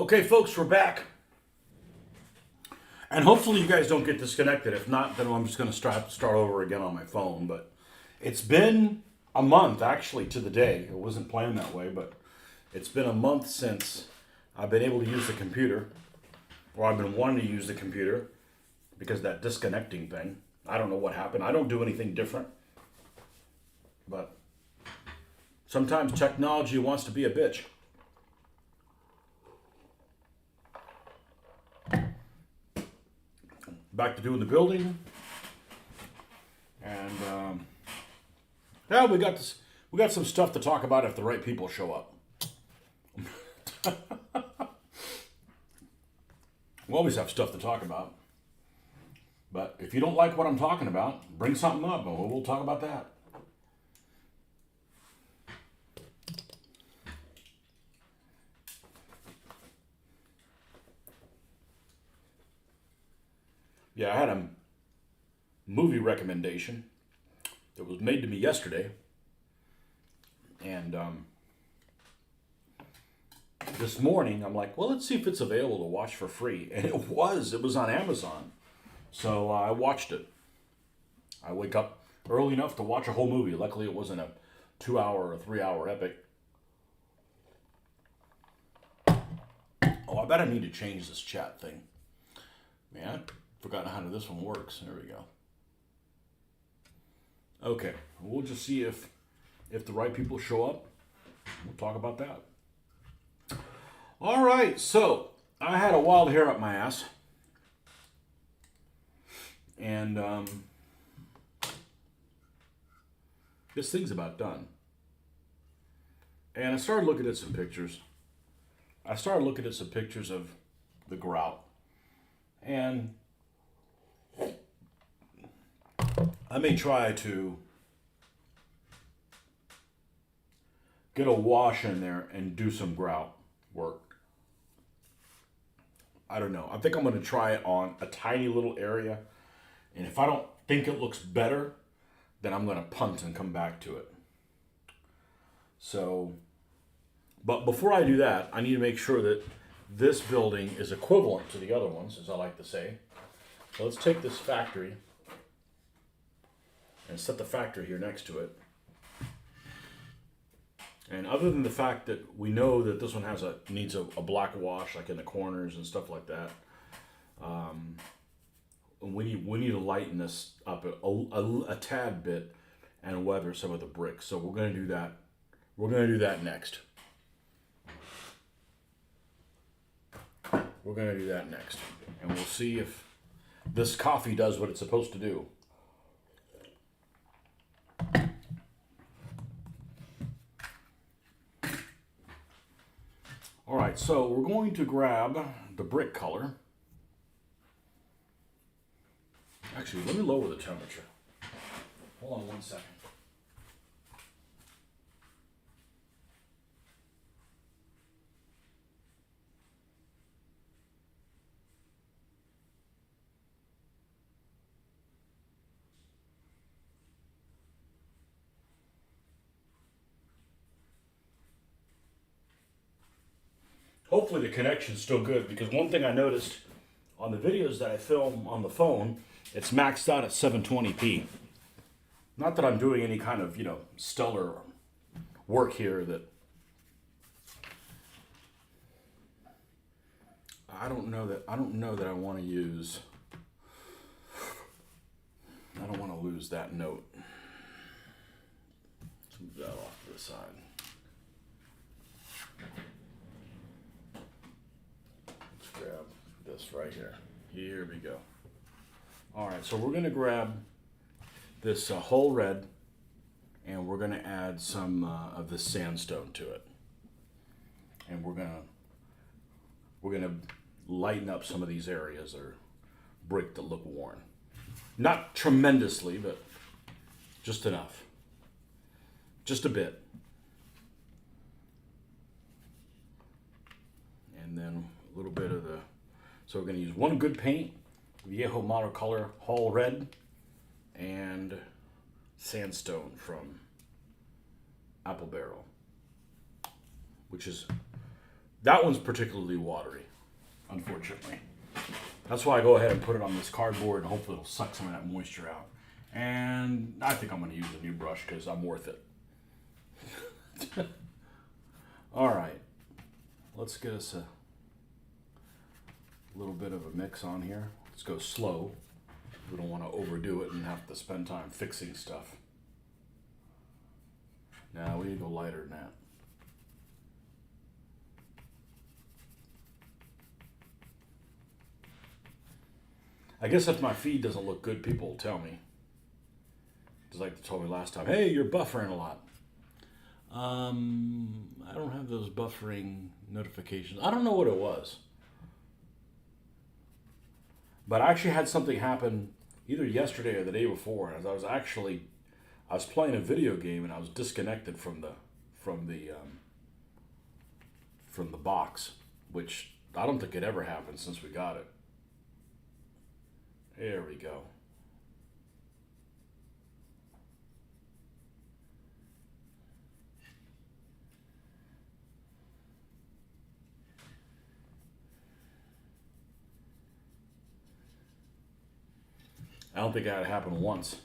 Okay, folks, we're back. And hopefully you guys don't get disconnected. If not, then I'm just going to start over again on my phone. But it's been a month, actually, to the day. It wasn't planned that way, but it's been a month since I've been able to use the computer. Or I've been wanting to use the computer because of that disconnecting thing. I don't know what happened. I don't do anything different. But sometimes technology wants to be a bitch. Back to doing the building, and yeah, we got this. We got some stuff to talk about if the right people show up. We always have stuff to talk about, but if you don't like what I'm talking about, bring something up, and we'll talk about that. Yeah, I had a movie recommendation that was made to me yesterday, and this morning I'm like, well, let's see if it's available to watch for free, and it was. It was on Amazon, so I watched it. I wake up early enough to watch a whole movie. Luckily, it wasn't a 2-hour or 3-hour epic. Oh, I bet I need to change this chat thing. Man, I've forgotten how this one works. There we go. Okay, we'll just see if the right people show up. We'll talk about that. All right, so I had a wild hair up my ass, and this thing's about done. And I started looking at some pictures. I started looking at some pictures of the grout, and I may try to get a wash in there and do some grout work. I don't know. I think I'm going to try it on a tiny little area. And if I don't think it looks better, then I'm going to punt and come back to it. So, but before I do that, I need to make sure that this building is equivalent to the other ones, as I like to say. So let's take this factory and set the factory here next to it. And other than the fact that we know that this one needs a black wash, like in the corners and stuff like that, we need to lighten this up a tad bit and weather some of the bricks. So we're going to do that. We're going to do that next. We're going to do that next, and we'll see if this coffee does what it's supposed to do. All right, so we're going to grab the brick color. Actually, let me lower the temperature. Hold on one second. Hopefully the connection's still good, because one thing I noticed on the videos that I film on the phone, it's maxed out at 720p. Not that I'm doing any kind of, stellar work here that I don't know that I want to use. I don't want to lose that note. Let's move that off to the side. Grab this right here. Here we go. All right, so we're going to grab this whole red, and we're going to add some of this sandstone to it, and we're going to lighten up some of these areas that are brick that look worn. Not tremendously, but just enough. Just a bit. And then a little bit of so we're going to use one good paint, Viejo Watercolor Hall Red, and sandstone from Apple Barrel, which is That one's particularly watery, unfortunately. That's why I go ahead and put it on this cardboard and hopefully it'll suck some of that moisture out. And I think I'm going to use a new brush because I'm worth it. All right, let's get us a little bit of a mix on here. Let's go slow. We don't want to overdo it and have to spend time fixing stuff. Now we need to go lighter than that. I guess if my feed doesn't look good, people will tell me. Just like they told me last time, hey, you're buffering a lot. I don't have those buffering notifications. I don't know what it was. But I actually had something happen either yesterday or the day before. As I was playing a video game and I was disconnected from the box, which I don't think it ever happened since we got it. There we go. I don't think that had happened once.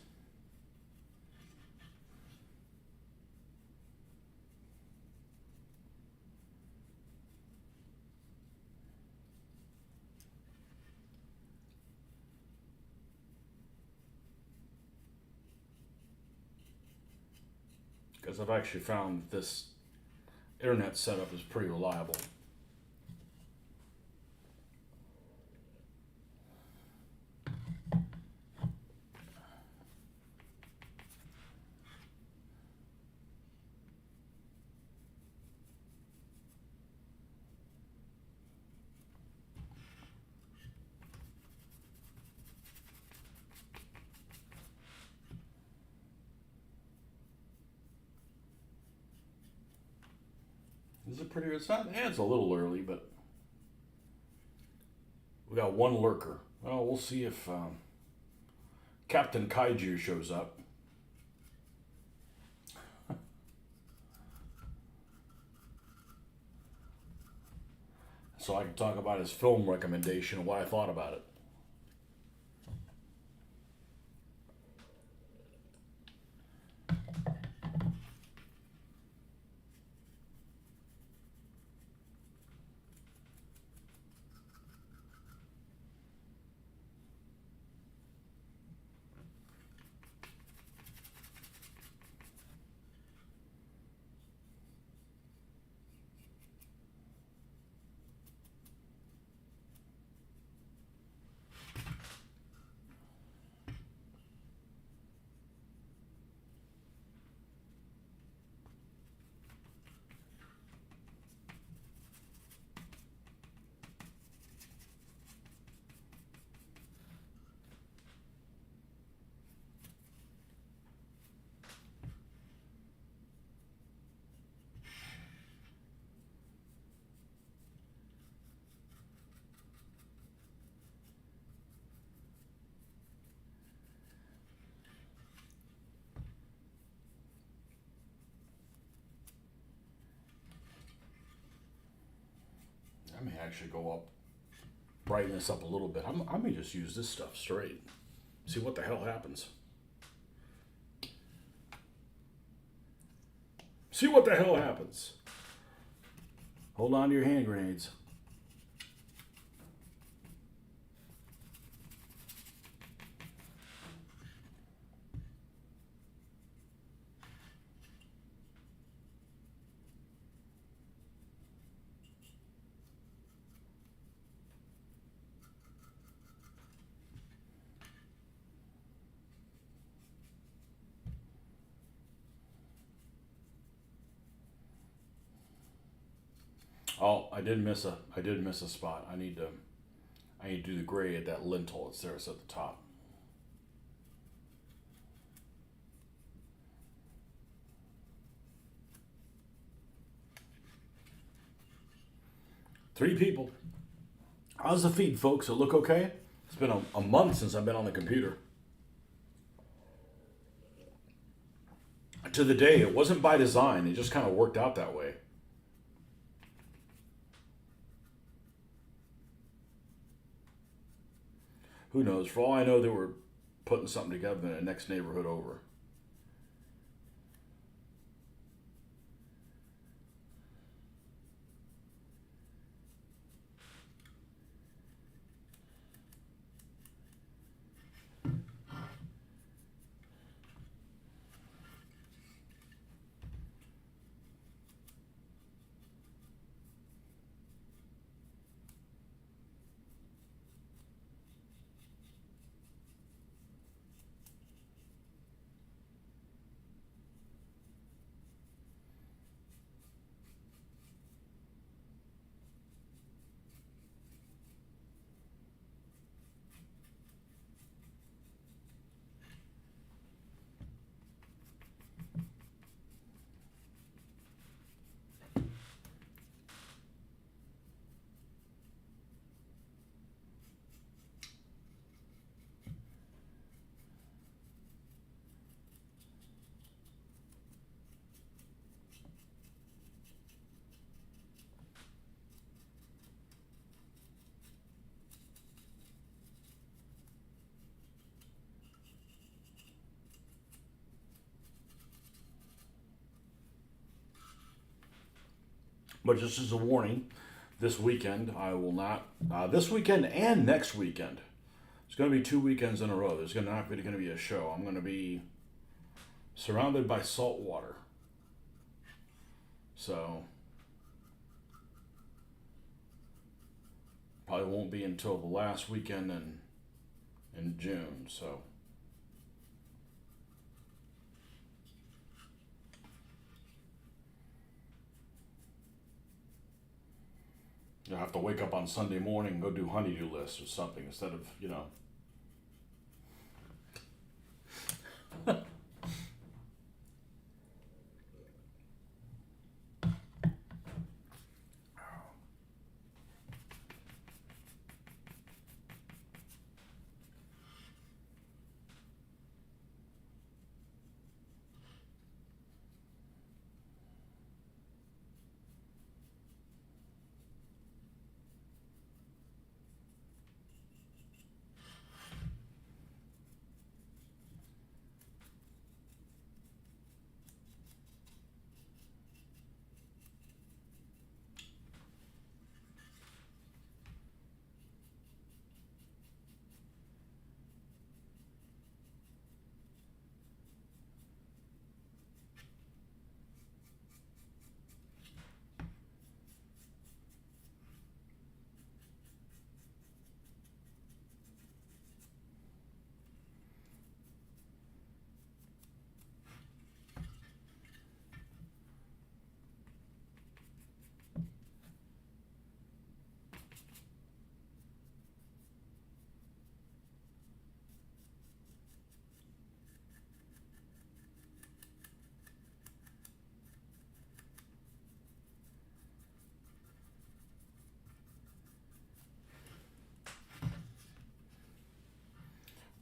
Because I've actually found this internet setup is pretty reliable. Is it pretty? It's not. Yeah, it's a little early, but we got one lurker. Well, we'll see if Captain Kaiju shows up. So I can talk about his film recommendation and what I thought about it. I may actually go up, brighten this up a little bit. I may just use this stuff straight. See what the hell happens. See what the hell happens. Hold on to your hand grenades. Oh, I did miss a spot. I need to do the gray at that lintel. It's there. It's at the top. Three people. How's the feed, folks? It look okay? It's been a month since I've been on the computer. To the day, it wasn't by design. It just kind of worked out that way. Who knows? For all I know, they were putting something together in the next neighborhood over. But just as a warning, this weekend I will not. This weekend and next weekend. It's going to be 2 weekends in a row. There's not going to be a show. I'm going to be surrounded by salt water. So probably won't be until the last weekend in June. So you'll have to wake up on Sunday morning and go do honeydew lists or something instead of,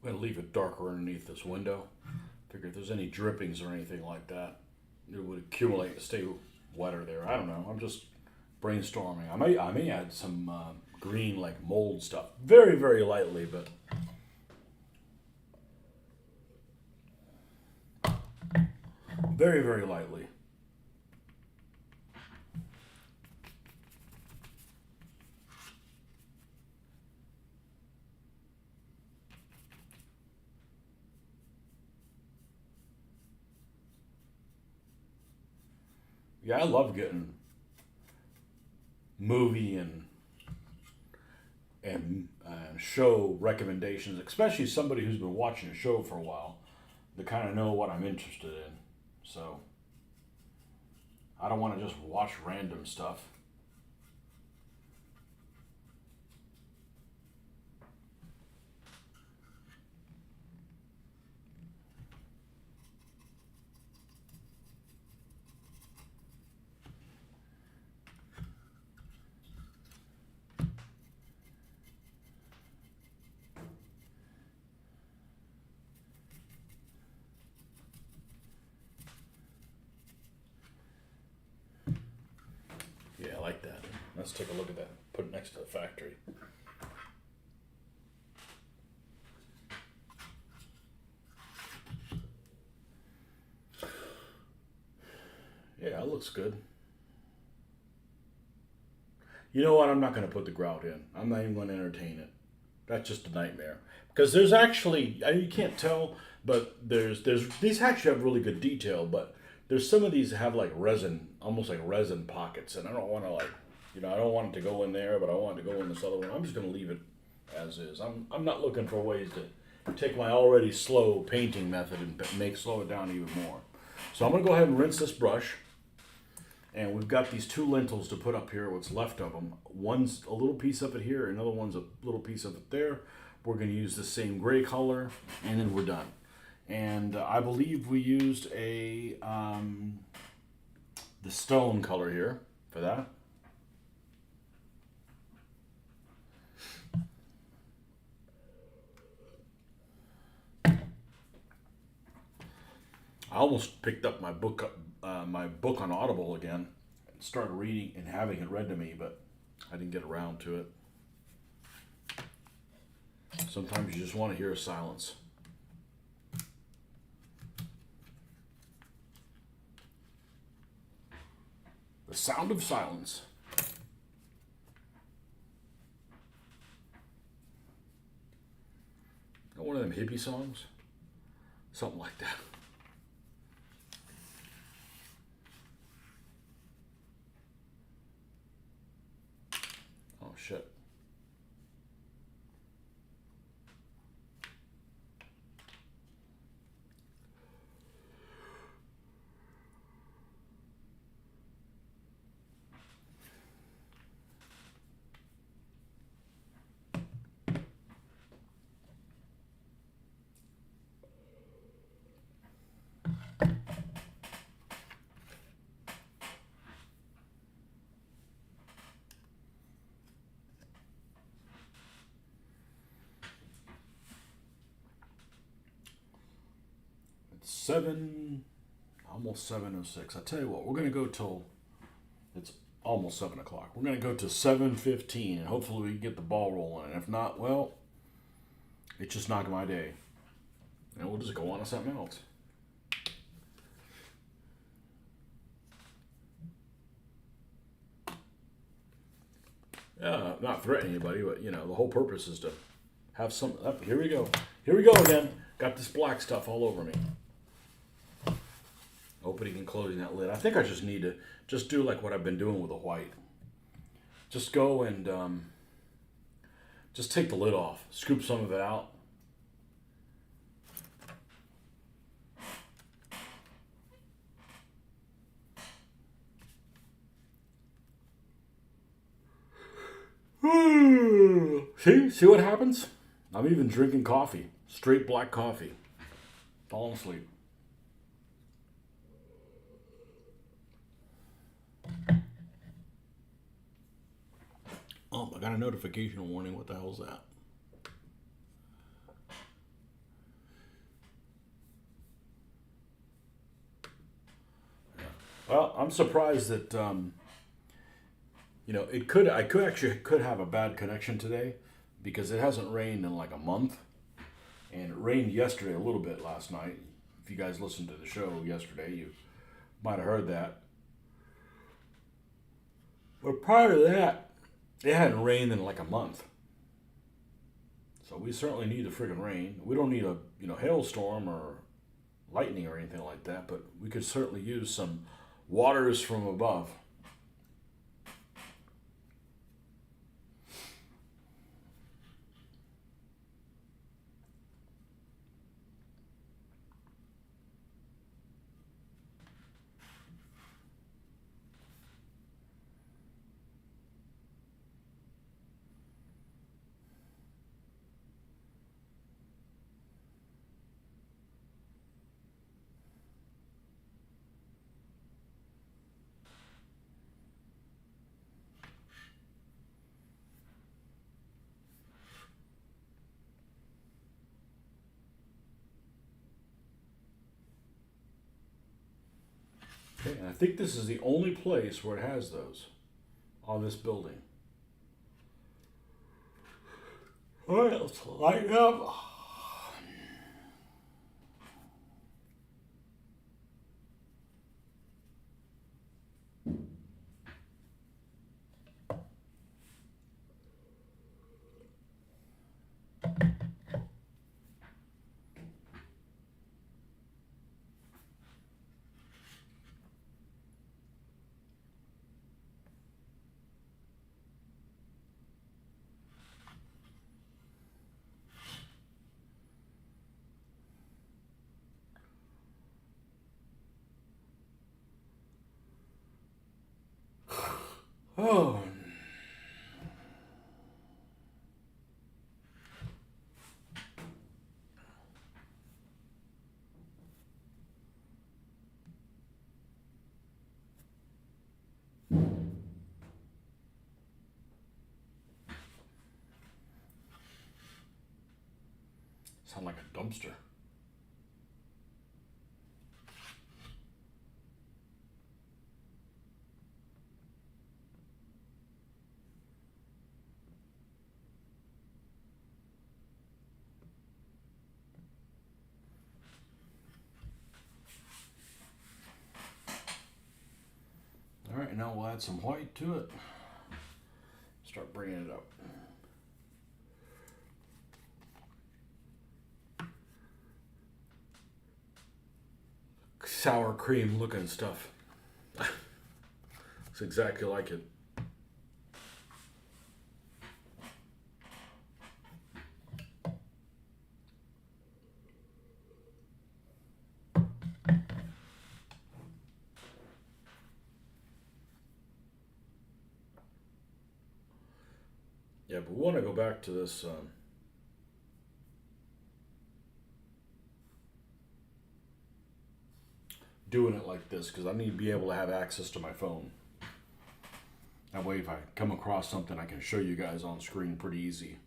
I'm going to leave it darker underneath this window. Figure if there's any drippings or anything like that, it would accumulate and stay wetter there. I don't know. I'm just brainstorming. I may add some green like mold stuff, very very lightly, but very very lightly. Yeah, I love getting movie and show recommendations, especially somebody who's been watching a show for a while, to kind of know what I'm interested in. So I don't want to just watch random stuff. Yeah, I like that. Let's take a look at that. Put it next to the factory. looks good. You know what? I'm not going to put the grout in. I'm not even going to entertain it. That's just a nightmare. Because there's actually, you can't tell, but there's these actually have really good detail, but there's some of these that have like resin, almost like resin pockets, and I don't want to I don't want it to go in there, but I want it to go in this other one. I'm just going to leave it as is. I'm not looking for ways to take my already slow painting method and slow it down even more. So I'm going to go ahead and rinse this brush. And we've got these two lintels to put up here, what's left of them. One's a little piece of it here, another one's a little piece of it there. We're going to use the same gray color, and then we're done. And I believe we used the stone color here for that. I almost picked up my book on Audible again and started reading and having it read to me, but I didn't get around to it. Sometimes you just want to hear a silence. The sound of silence. One of them hippie songs? Something like that. Oh, shit. Almost 7:06. I tell you what, we're going to go till it's almost 7 o'clock. We're going to go to 7:15, and hopefully we can get the ball rolling. And if not, well, it's just not my day. And we'll just go on to something else. Not threaten anybody, but the whole purpose is to have some. Here we go. Here we go again. Got this black stuff all over me. Opening and closing that lid. I think I just need to just do like what I've been doing with the white. Just go and just take the lid off. Scoop some of it out. See what happens? I'm even drinking coffee. Straight black coffee. Falling asleep. Oh, I got a notification warning. What the hell is that? Well, I'm surprised that I could have a bad connection today because it hasn't rained in like a month, and it rained yesterday a little bit last night. If you guys listened to the show yesterday, you might have heard that. But prior to that, it hadn't rained in like a month. So we certainly need the friggin' rain. We don't need a hailstorm or lightning or anything like that, but we could certainly use some waters from above. Okay, and I think this is the only place where it has those on this building. All right, let's light up. Oh. Sound like a dumpster. All right, now we'll add some white to it. Start bringing it up. Sour cream looking stuff. It's exactly like it. Yeah, but we want to go back to this doing it like this because I need to be able to have access to my phone. That way, if I come across something, I can show you guys on screen pretty easy.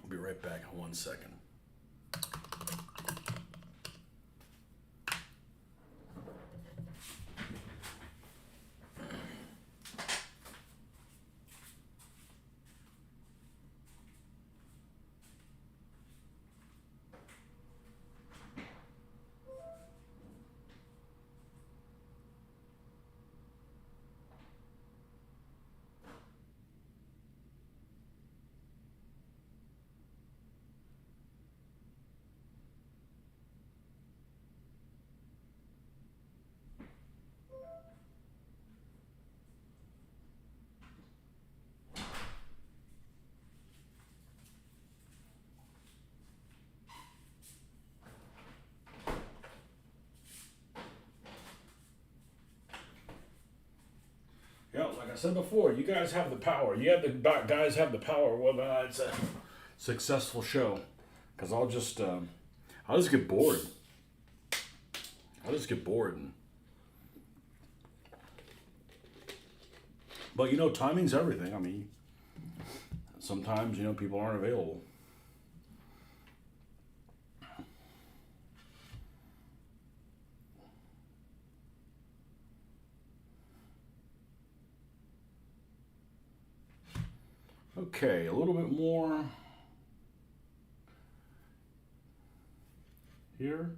I'll be right back in 1 second. Yeah, like I said before, you guys have the power. You have the guys have the power whether or not it's a successful show. Because I'll just get bored. I'll just get bored. But you know, timing's everything. I mean, sometimes people aren't available. Okay, a little bit more here.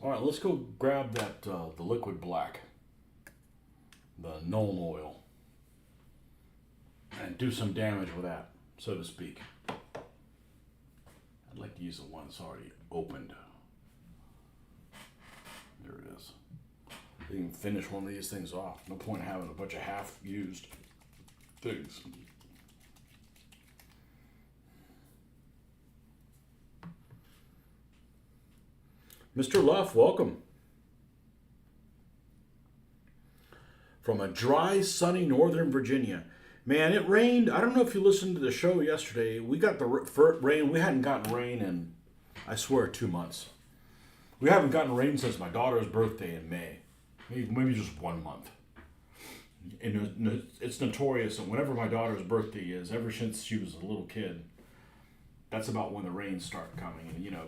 All right, let's go grab that the liquid black, the Nuln oil, and do some damage with that, so to speak. I'd like to use the one that's already opened. There it is. You can finish one of these things off. No point in having a bunch of half-used things. Mr. Luff, welcome. From a dry, sunny Northern Virginia. Man, it rained. I don't know if you listened to the show yesterday. We got the rain. We hadn't gotten rain in, I swear, 2 months. We haven't gotten rain since my daughter's birthday in May. Maybe just 1 month. And it's notorious. And whenever my daughter's birthday is, ever since she was a little kid, that's about when the rains start coming. And, you know,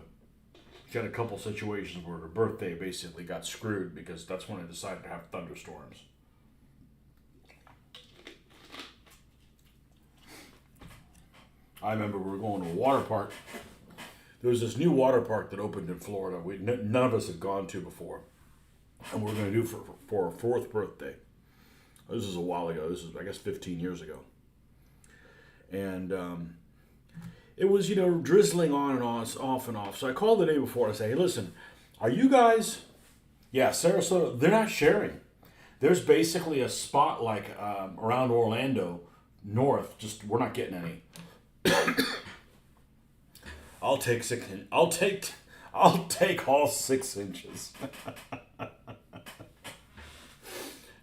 she had a couple situations where her birthday basically got screwed because that's when I decided to have thunderstorms. I remember we were going to a water park. There was this new water park that opened in Florida. None of us had gone to before. And we were going to do for our 4th birthday. This is a while ago. This is, I guess, 15 years ago. And it was, you know, drizzling on and off and off. So I called the day before. I say, hey, listen, are you guys... Yeah, Sarasota, they're not sharing. There's basically a spot like around Orlando, north. Just, we're not getting any. I'll take all 6 inches.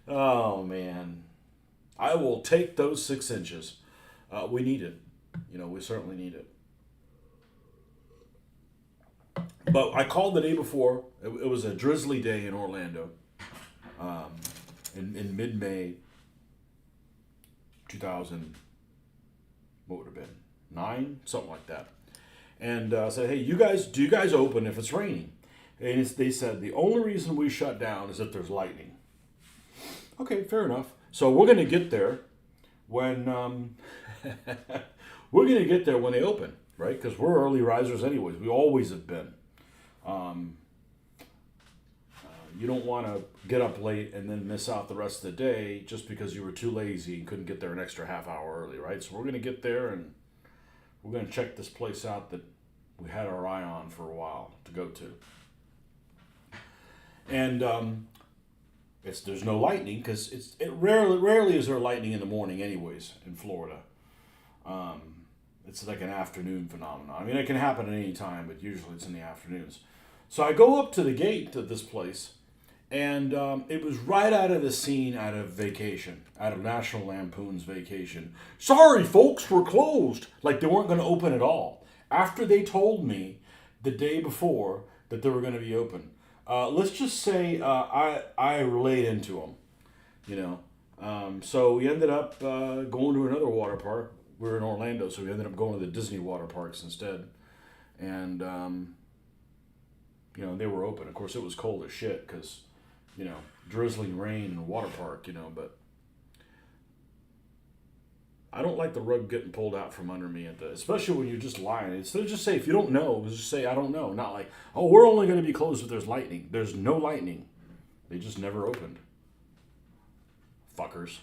Oh man, I will take those 6 inches. We need it. You know, we certainly need it. But I called the day before. It was a drizzly day in Orlando, in mid-May, 2000. What would have been 9, something like that. And I said, hey, do you guys open if it's raining? And they said the only reason we shut down is if there's lightning. Okay, fair enough. So we're going to get there when they open, right? Because we're early risers anyways. We always have been. You don't want to get up late and then miss out the rest of the day just because you were too lazy and couldn't get there an extra half hour early, right? So we're going to get there and we're going to check this place out that we had our eye on for a while to go to. And there's no lightning because it rarely is there lightning in the morning anyways in Florida. It's like an afternoon phenomenon. I mean, it can happen at any time, but usually it's in the afternoons. So I go up to the gate of this place, and it was right out of the scene out of Vacation, out of National Lampoon's Vacation. Sorry, folks, we're closed. Like they weren't going to open at all. After they told me the day before that they were going to be open. Let's just say I relayed into them, you know. So we ended up going to another water park. We were in Orlando, so we ended up going to the Disney water parks instead. And, you know, they were open. Of course, it was cold as shit because, you know, drizzling rain in a water park, you know, but I don't like the rug getting pulled out from under me, especially when you're just lying. Instead of just say, if you don't know, just say, I don't know. Not like, oh, we're only going to be closed if there's lightning. There's no lightning. They just never opened. Fuckers.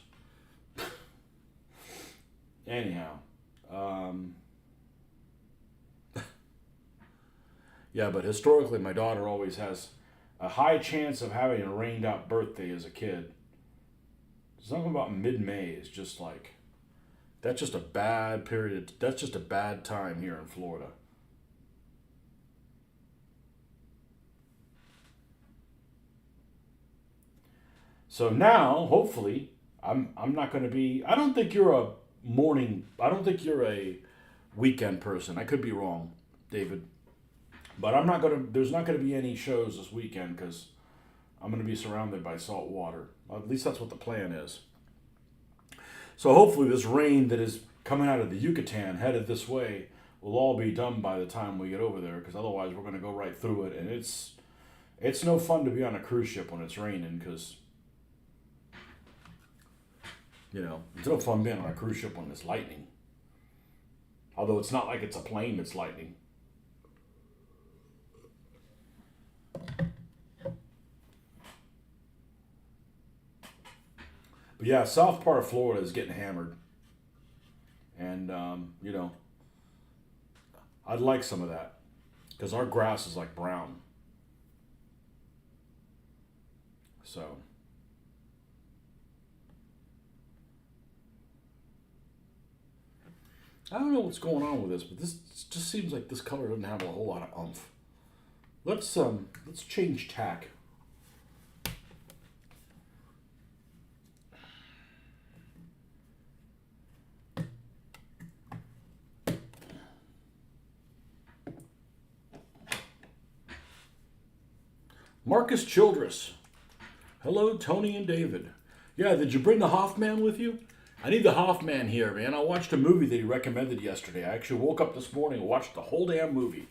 Anyhow. Yeah, but historically, my daughter always has a high chance of having a rained out birthday as a kid. Something about mid-May is just like, that's just a bad period. That's just a bad time here in Florida. So now, hopefully, I'm not going to be. I don't think you're a weekend person. I could be wrong, David. But there's not going to be any shows this weekend because I'm going to be surrounded by salt water. At least that's what the plan is. So hopefully this rain that is coming out of the Yucatan headed this way will all be done by the time we get over there, because otherwise we're going to go right through it. And it's no fun to be on a cruise ship when it's raining, because, you know, it's no fun being on a cruise ship when it's lightning. Although it's not like it's a plane that's lightning. But yeah, south part of Florida is getting hammered, and I'd like some of that because our grass is like brown. So I don't know what's going on with this, but this just seems like this color doesn't have a whole lot of oomph. Let's change tack. Marcus Childress. Hello, Tony and David. Yeah, did you bring the Hoffman with you? I need the Hoffman here, man. I watched a movie that he recommended yesterday. I actually woke up this morning and watched the whole damn movie.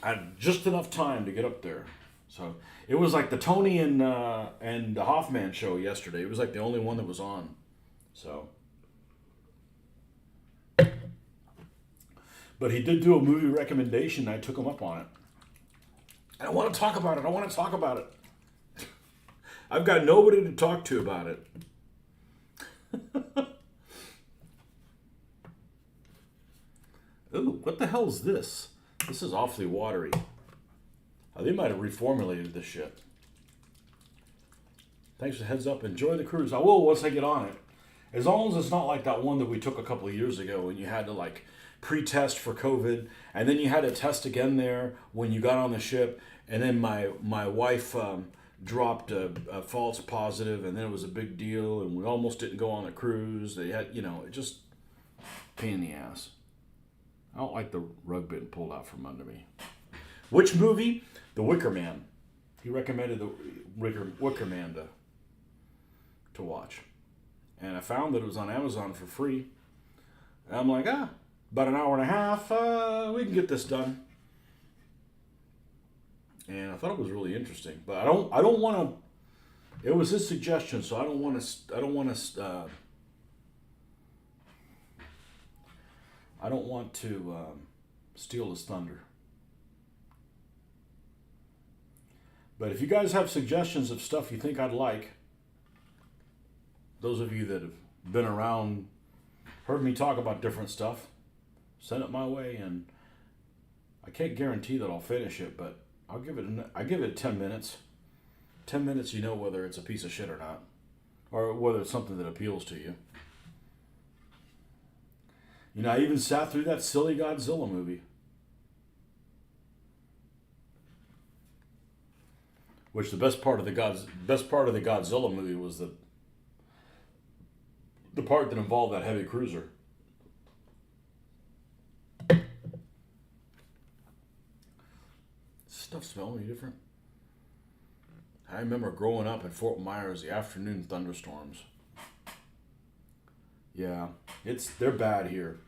I had just enough time to get up there. So it was like the Tony and the Hoffman show yesterday. It was like the only one that was on. So, but he did do a movie recommendation. I took him up on it. I want to talk about it. I want to talk about it. I've got nobody to talk to about it. Ooh, what the hell is this? This is awfully watery. Oh, they might have reformulated this shit. Thanks for the heads up. Enjoy the cruise. I will once I get on it. As long as it's not like that one that we took a couple of years ago when you had to like pre-test for COVID, and then you had to test again there when you got on the ship, and then my wife dropped a false positive, and then it was a big deal, and we almost didn't go on the cruise. They had, it just pain in the ass. I don't like the rug being pulled out from under me. Which movie? The Wicker Man. He recommended the Wicker Man to watch. And I found that it was on Amazon for free. And I'm like, about an hour and a half, we can get this done. And I thought it was really interesting. But I don't want to, it was his suggestion, so I don't want to steal his thunder. But if you guys have suggestions of stuff you think I'd like, those of you that have been around, heard me talk about different stuff, send it my way. And I can't guarantee that I'll finish it, but I give it 10 minutes. 10 minutes, you know whether it's a piece of shit or not, or whether it's something that appeals to you. I even sat through that silly Godzilla movie. Which the best part of the Godzilla movie was the part that involved that heavy cruiser. Stuff smell any different? I remember growing up in Fort Myers, the afternoon thunderstorms. Yeah, they're bad here.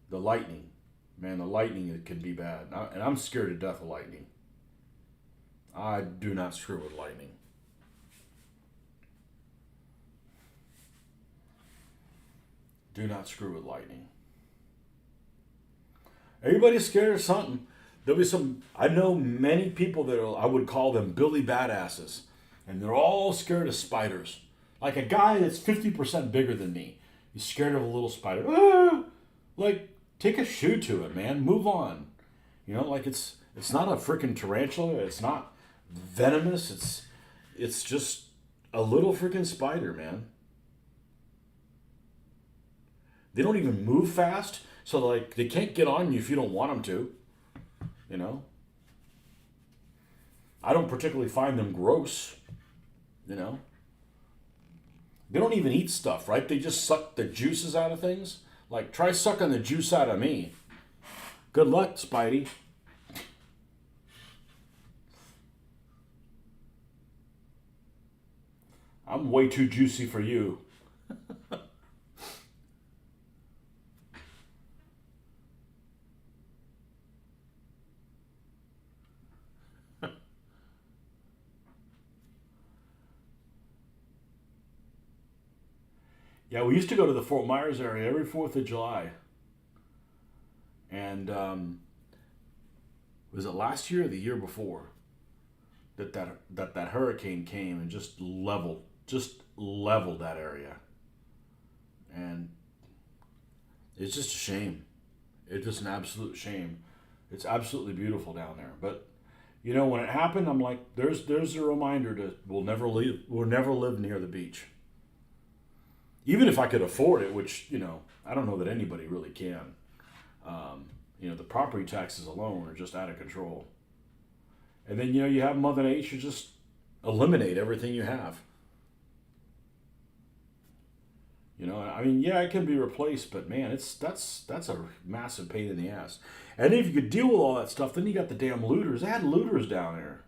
The lightning, man, the lightning can be bad, and I'm scared to death of lightning. I do not screw with lightning. Do not screw with lightning. Everybody's scared of something. I know many people that I would call them Billy Badasses, and they're all scared of spiders. Like a guy that's 50% bigger than me, he's scared of a little spider. Like, take a shoe to it, man. Move on. Like it's not a freaking tarantula. It's not venomous. It's just a little freaking spider, man. They don't even move fast, so like they can't get on you if you don't want them to. I don't particularly find them gross. They don't even eat stuff, right? They just suck the juices out of things. Like, try sucking the juice out of me. Good luck, Spidey. I'm way too juicy for you. Yeah, we used to go to the Fort Myers area every 4th of July. And was it last year or the year before that hurricane came and just leveled just leveled that area. And it's just a shame. It's just an absolute shame. It's absolutely beautiful down there. But you know, when it happened, I'm like, there's a reminder to we'll never live near the beach. Even if I could afford it, which, you know, I don't know that anybody really can. You know, the property taxes alone are just out of control. And then, you know, you have Mother Nature just eliminate everything you have. You know, I mean, yeah, it can be replaced, but man, that's a massive pain in the ass. And if you could deal with all that stuff, then you got the damn looters. They had looters down there.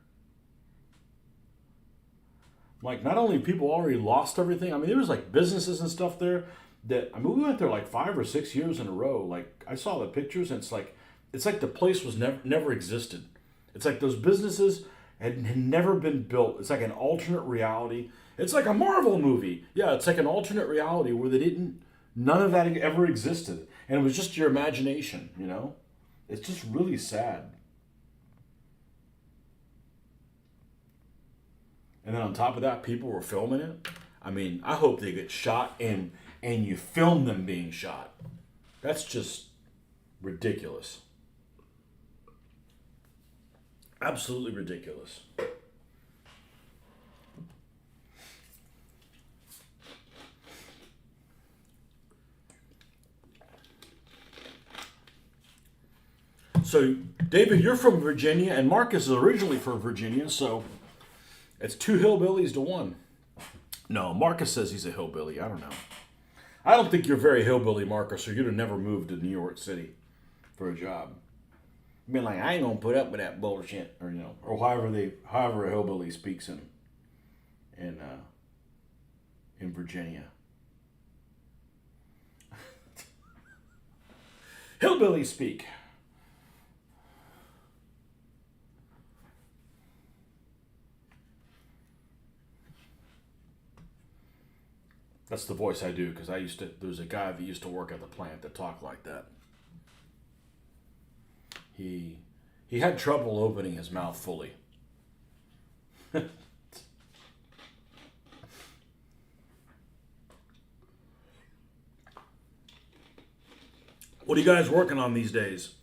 Like, not only people already lost everything. I mean, there was like businesses and stuff there that, I mean, we went there like 5 or 6 years in a row. Like, I saw the pictures, and it's like the place was never existed. It's like those businesses had never been built. It's like an alternate reality. It's like a Marvel movie. Yeah, it's like an alternate reality where none of that ever existed. And it was just your imagination, you know? It's just really sad. And then on top of that, people were filming it. I mean, I hope they get shot and you film them being shot. That's just ridiculous. Absolutely ridiculous. So, David, you're from Virginia, and Marcus is originally from Virginia, so it's 2 hillbillies to 1. No, Marcus says he's a hillbilly. I don't know. I don't think you're very hillbilly, Marcus, or you'd have never moved to New York City for a job. You'd be like, I ain't gonna put up with that bullshit, or you know, or however a hillbilly speaks in Virginia. Hillbilly speak. That's the voice I do because there was a guy that used to work at the plant that talked like that. He had trouble opening his mouth fully. What are you guys working on these days?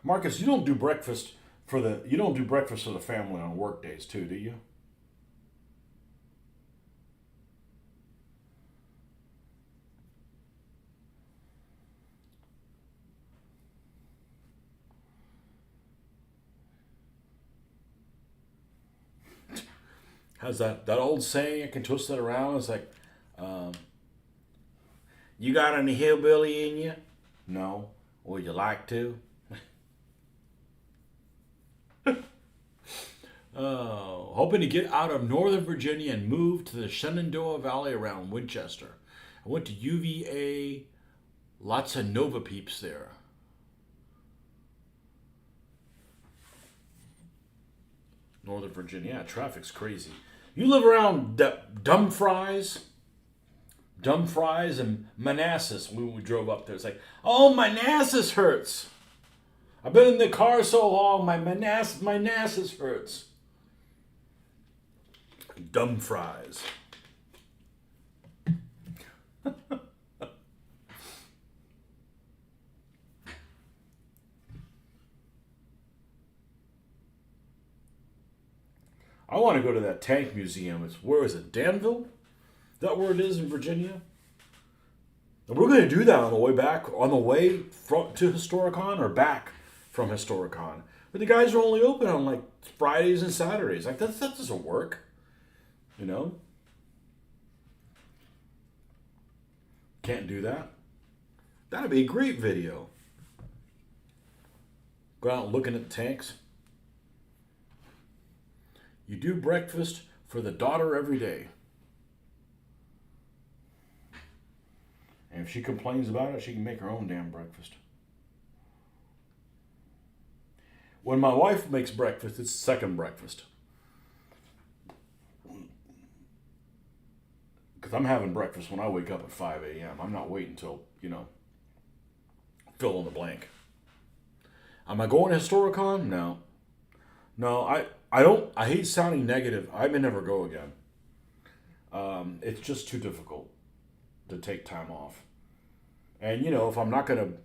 Marcus, you don't do breakfast for the family on work days too, do you? How's that old saying? I can twist it around. It's like, you got any hillbilly in you? No. Would you like to? Hoping to get out of Northern Virginia and move to the Shenandoah Valley around Winchester. I went to UVA. Lots of Nova peeps there. Northern Virginia. Yeah, traffic's crazy. You live around Dumfries and Manassas. When we drove up there, it's like, oh, Manassas hurts. I've been in the car so long, my Manassas hurts. Dumfries. I want to go to that tank museum. Where is it? Danville? Is that where it is in Virginia? And we're going to do that on the way back, on the way to Historicon or back from Historicon. But the guys are only open on like Fridays and Saturdays. Like that doesn't work. You know? Can't do that. That'd be a great video. Go out looking at the tanks. You do breakfast for the daughter every day. And if she complains about it, she can make her own damn breakfast. When my wife makes breakfast, it's second breakfast. Because I'm having breakfast when I wake up at 5 a.m. I'm not waiting until, fill in the blank. Am I going to Historicon? No. No, I don't. I hate sounding negative. I may never go again. It's just too difficult to take time off. And you know, if I'm not going to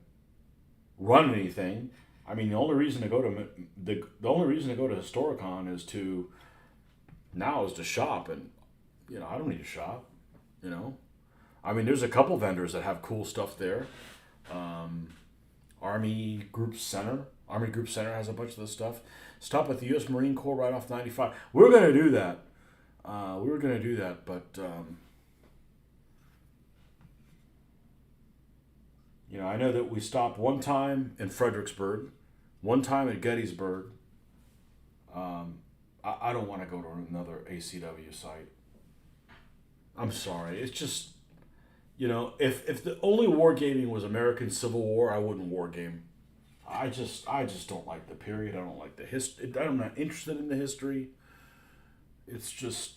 run anything, I mean, the only reason to go to the only reason to go to Historicon is to now is to shop, and you know, I don't need to shop. You know, I mean, there's a couple vendors that have cool stuff there. Um, Army Group Center has a bunch of this stuff. Stop at the U.S. Marine Corps right off 95. We're gonna do that. We were gonna do that, but you know, I know that we stopped one time in Fredericksburg, one time at Gettysburg. I don't want to go to another ACW site. I'm sorry. It's just, you know, if the only wargaming was American Civil War, I wouldn't wargame. I just don't like the period. I don't like the history. I'm not interested in the history. It's just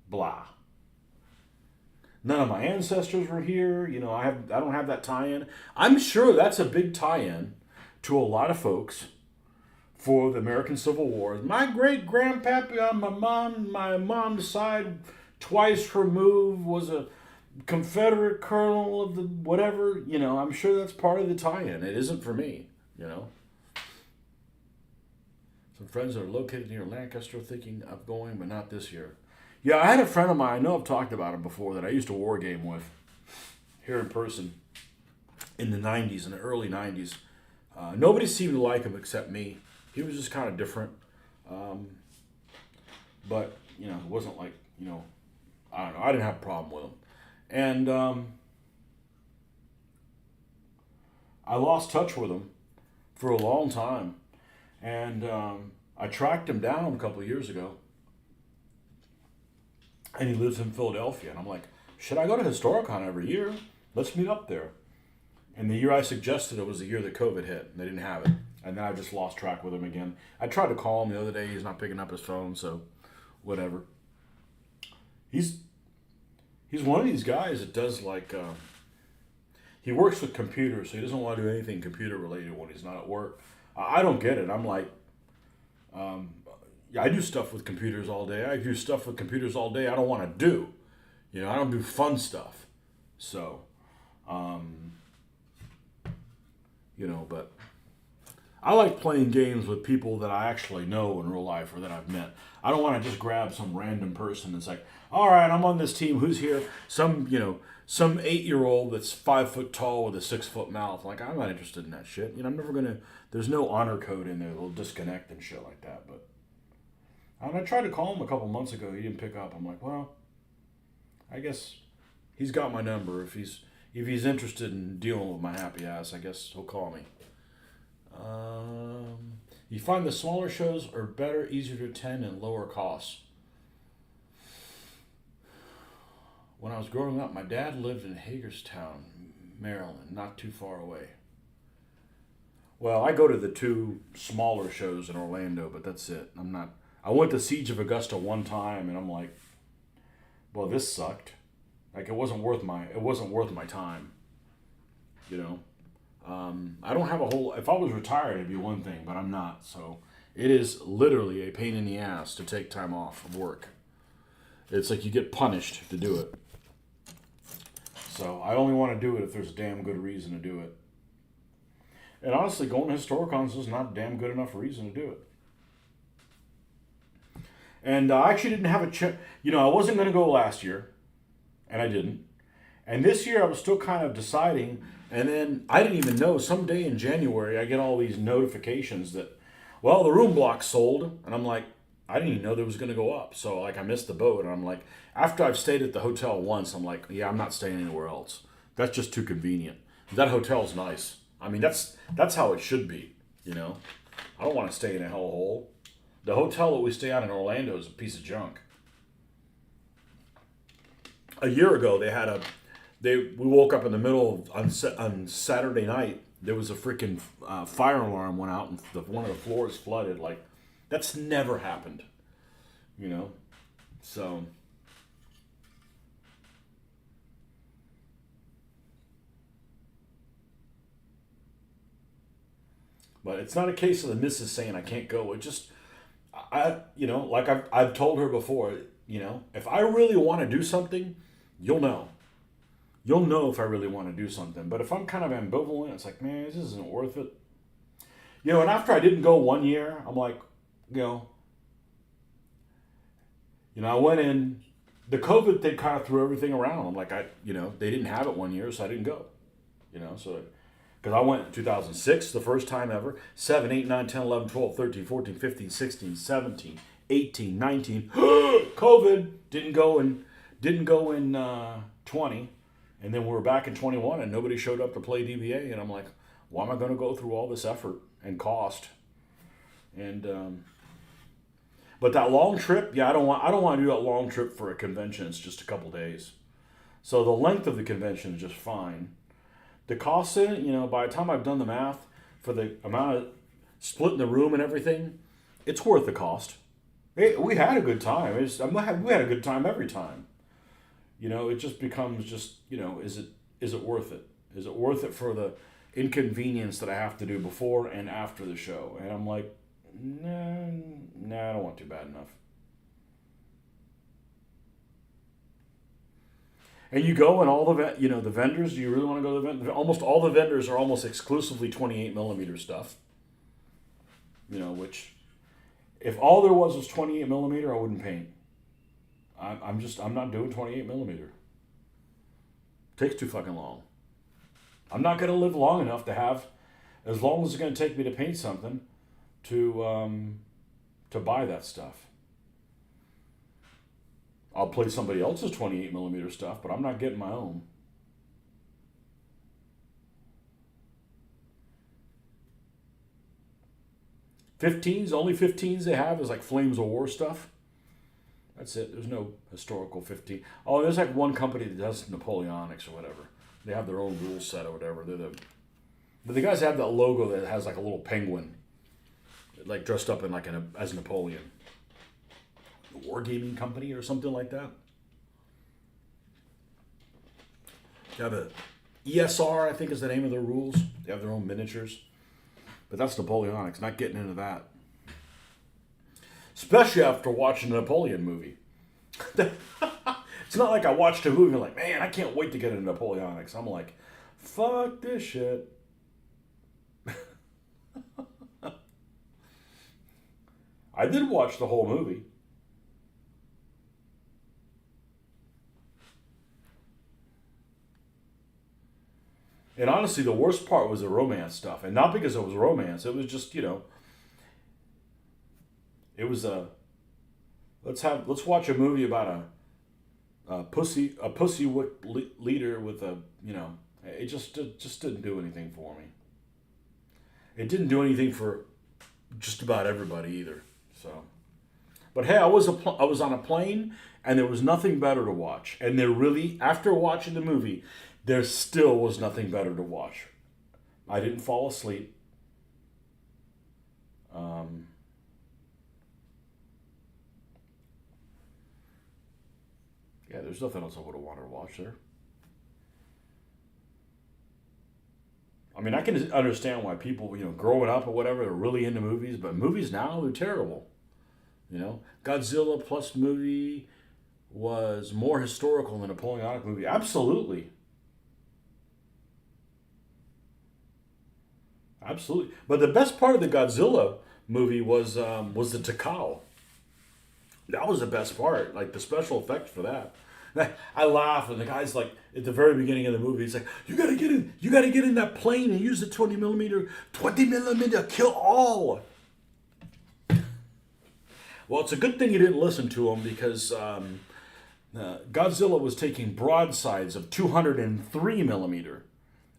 blah. None of my ancestors were here. You know, I don't have that tie-in. I'm sure that's a big tie-in to a lot of folks for the American Civil War. My great grandpappy on my mom's side, twice removed, was a Confederate colonel of the whatever. You know, I'm sure that's part of the tie-in. It isn't for me. You know, some friends that are located near Lancaster thinking of going, but not this year. Yeah, I had a friend of mine. I know I've talked about him before that I used to war game with here in person in the '90s, in the early '90s. Nobody seemed to like him except me. He was just kind of different. Um, but, you know, it wasn't like, you know, I don't know. I didn't have a problem with him. And I lost touch with him for a long time. And I tracked him down a couple of years ago. And he lives in Philadelphia. And I'm like, should I go to Historicon every year? Let's meet up there. And the year I suggested it was the year that COVID hit. And they didn't have it. And then I just lost track with him again. I tried to call him the other day. He's not picking up his phone, so whatever. He's one of these guys that does like he works with computers, so he doesn't want to do anything computer related when he's not at work. I don't get it. I'm like, yeah, I do stuff with computers all day. I do stuff with computers all day. I don't want to do, you know, I don't do fun stuff. So, you know, but I like playing games with people that I actually know in real life or that I've met. I don't want to just grab some random person and say, all right, I'm on this team. Who's here? Some, you know, some 8-year-old that's 5 foot tall with a 6 foot mouth. Like, I'm not interested in that shit. You know, I'm never going to, there's no honor code in there that'll disconnect and shit like that. But I tried to call him a couple months ago. He didn't pick up. I'm like, well, I guess he's got my number. If he's interested in dealing with my happy ass, I guess he'll call me. You find the smaller shows are better, easier to attend, and lower costs. When I was growing up, my dad lived in Hagerstown, Maryland, not too far away. Well, I go to the two smaller shows in Orlando, but that's it. I went to Siege of Augusta one time, and I'm like, well, this sucked. Like, it wasn't worth my time, you know. I don't have a whole. If I was retired, it'd be one thing, but I'm not. So it is literally a pain in the ass to take time off of work. It's like you get punished to do it. So I only want to do it if there's a damn good reason to do it. And honestly, going to Historicons is not a damn good enough reason to do it. And I actually didn't have a chance. You know, I wasn't going to go last year, and I didn't. And this year I was still kind of deciding, and then I didn't even know, someday in January I get all these notifications that, well, the room block sold. And I'm like, I didn't even know there was going to go up. So like I missed the boat. And I'm like, after I've stayed at the hotel once, I'm like, yeah, I'm not staying anywhere else. That's just too convenient. That hotel's nice. I mean, that's how it should be, you know. I don't want to stay in a hellhole. The hotel that we stay at in Orlando is a piece of junk. A year ago, we woke up in the middle of, on Saturday night. There was a freaking fire alarm went out and one of the floors flooded. Like, that's never happened, you know. So But it's not a case of the missus saying I can't go. It just, like I've told her before, if I really want to do something, you'll know. You'll know if I really want to do something. But if I'm kind of ambivalent, it's like, man, this isn't worth it. And after I didn't go 1 year, I'm like, you know, I went in. The COVID thing kind of threw everything around. I'm like, they didn't have it 1 year, so I didn't go. So because I went in 2006, the first time ever, 7, 8, 9, 10, 11, 12, 13, 14, 15, 16, 17, 18, 19. COVID didn't go in 20, and then we were back in 21, and nobody showed up to play DBA, and I'm like, why am I going to go through all this effort and cost? And but that long trip, I don't want to do that long trip for a convention. It's just a couple days, so the length of the convention is just fine. The cost in it, by the time I've done the math for the amount of splitting the room and everything, it's worth the cost. We had a good time. We had a good time every time. It just becomes is it worth it? Is it worth it for the inconvenience that I have to do before and after the show? And I'm like, nah, I don't want too bad enough. And you go and all the vendors. Do you really want to go to the vendor? Almost all the vendors are almost exclusively 28 millimeter stuff. Which, if all there was 28 millimeter, I wouldn't paint. I'm not doing 28 millimeter. It takes too fucking long. I'm not going to live long enough to have, as long as it's going to take me to paint something, to buy that stuff. I'll play somebody else's 28 millimeter stuff, but I'm not getting my own. Only 15s they have is like Flames of War stuff. That's it. There's no historical 15. Oh, there's like one company that does Napoleonics or whatever. They have their own rule set or whatever. But the guys have that logo that has like a little penguin, like dressed up in as Napoleon. Wargaming company or something like that. They have a ESR, I think is the name of their rules. They have their own miniatures. But that's Napoleonics, not getting into that. Especially after watching the Napoleon movie. It's not like I watched a movie and like, man, I can't wait to get into Napoleonics. I'm like, fuck this shit. I did watch the whole movie. And honestly, the worst part was the romance stuff. And not because it was romance. It was just, it was let's watch a movie about a pussy leader with it just didn't do anything for me. It didn't do anything for just about everybody either. So, but hey, I was on a plane and there was nothing better to watch. And after watching the movie, there still was nothing better to watch. I didn't fall asleep. Yeah, there's nothing else I would have wanted to watch there. I mean, I can understand why people, growing up or whatever, are really into movies, but movies now, they're terrible. Godzilla plus movie was more historical than a Napoleonic movie. Absolutely. Absolutely. But the best part of the Godzilla movie was the Takao. That was the best part, like the special effects for that. I laugh, and the guy's like, at the very beginning of the movie, he's like, you gotta get in that plane and use the 20 millimeter, kill all. Well, it's a good thing you didn't listen to him because Godzilla was taking broadsides of 203 millimeter,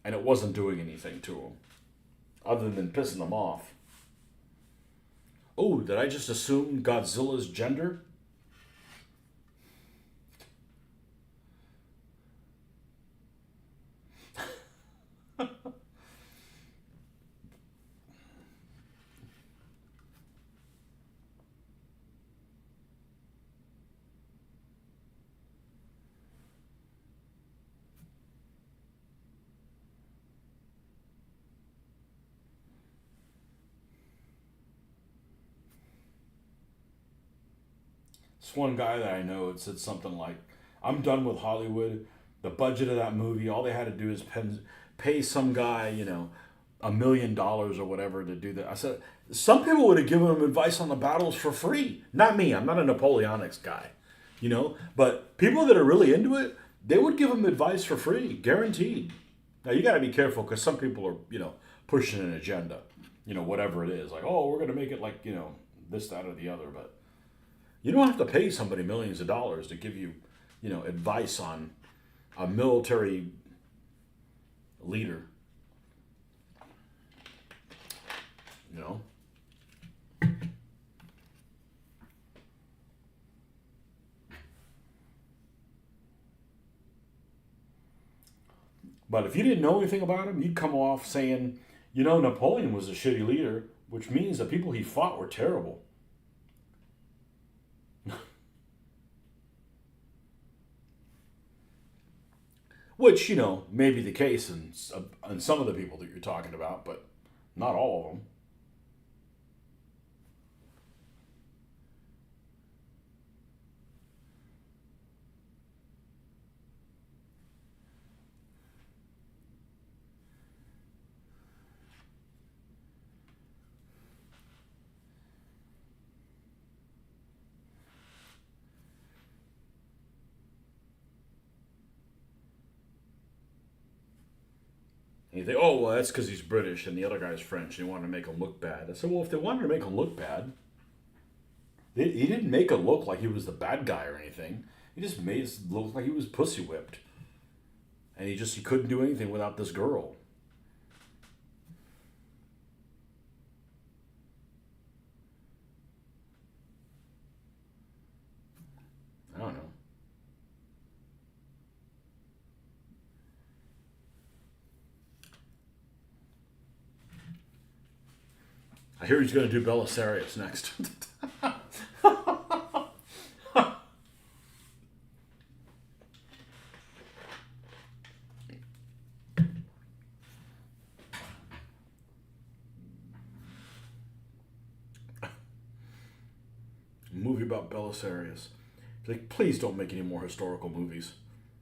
and it wasn't doing anything to him, other than pissing them off. Oh, did I just assume Godzilla's gender? This one guy that I know had said something like, "I'm done with Hollywood. The budget of that movie, all they had to do is pay some guy, $1 million or whatever to do that." I said, some people would have given him advice on the battles for free. Not me. I'm not a Napoleonics guy, But people that are really into it, they would give him advice for free, guaranteed. Now you got to be careful because some people are, pushing an agenda, whatever it is, like, oh, we're going to make it like, this, that, or the other. But you don't have to pay somebody millions of dollars to give you, advice on a military leader. You know? But if you didn't know anything about him, you'd come off saying, Napoleon was a shitty leader, which means the people he fought were terrible. Which, may be the case in some of the people that you're talking about, but not all of them. And you think, oh, well, that's because he's British and the other guy's French and they wanted to make him look bad. I said, well, if they wanted to make him look bad, he didn't make it look like he was the bad guy or anything. He just made it look like he was pussy whipped. And he couldn't do anything without this girl. I don't know. I hear he's going to do Belisarius next. Movie about Belisarius. Like, please don't make any more historical movies.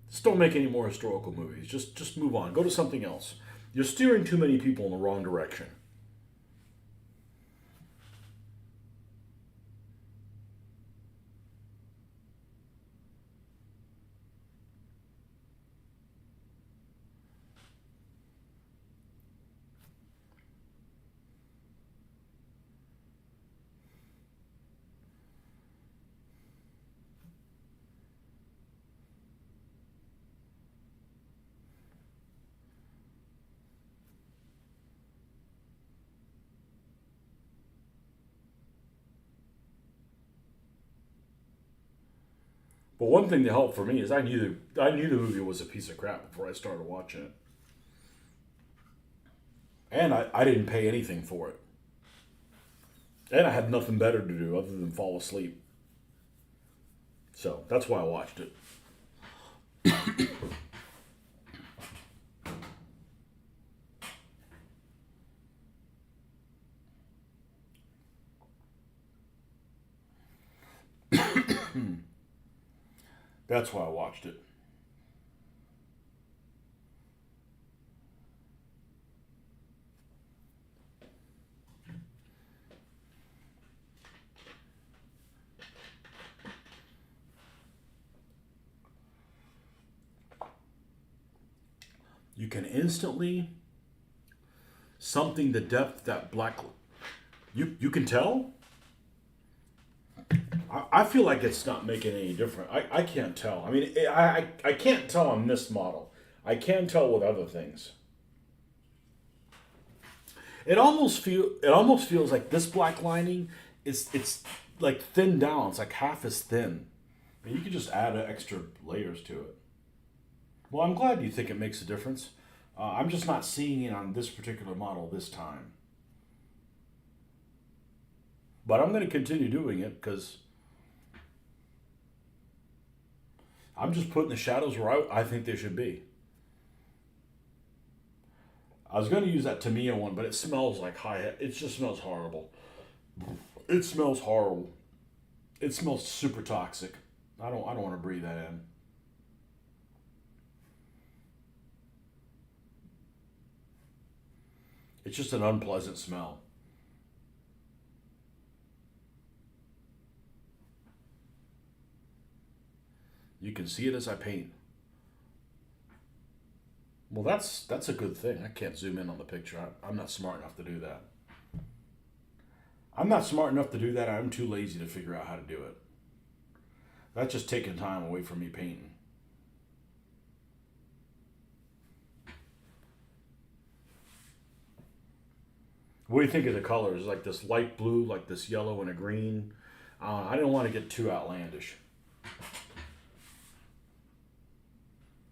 Just don't make any more historical movies. Just move on. Go to something else. You're steering too many people in the wrong direction. But one thing that helped for me is I knew the movie was a piece of crap before I started watching it, and I didn't pay anything for it, and I had nothing better to do other than fall asleep. So that's why I watched it. That's why I watched it. You can instantly something the depth that black. You can tell. I feel like it's not making any difference. I can't tell. I mean, I can't tell on this model. I can tell with other things. It almost feels like this black lining it's like thinned down. It's like half as thin. But you could just add extra layers to it. Well, I'm glad you think it makes a difference. I'm just not seeing it on this particular model this time. But I'm going to continue doing it because I'm just putting the shadows where I think they should be. I was going to use that Tamiya one, but it smells like high. It just smells horrible. It smells horrible. It smells super toxic. I don't want to breathe that in. It's just an unpleasant smell. You can see it as I paint. Well, that's a good thing. I can't zoom in on the picture. I'm not smart enough to do that. I'm not smart enough to do that. I'm too lazy to figure out how to do it. That's just taking time away from me painting. What do you think of the colors? Like this light blue, like this yellow and a green. I didn't want to get too outlandish.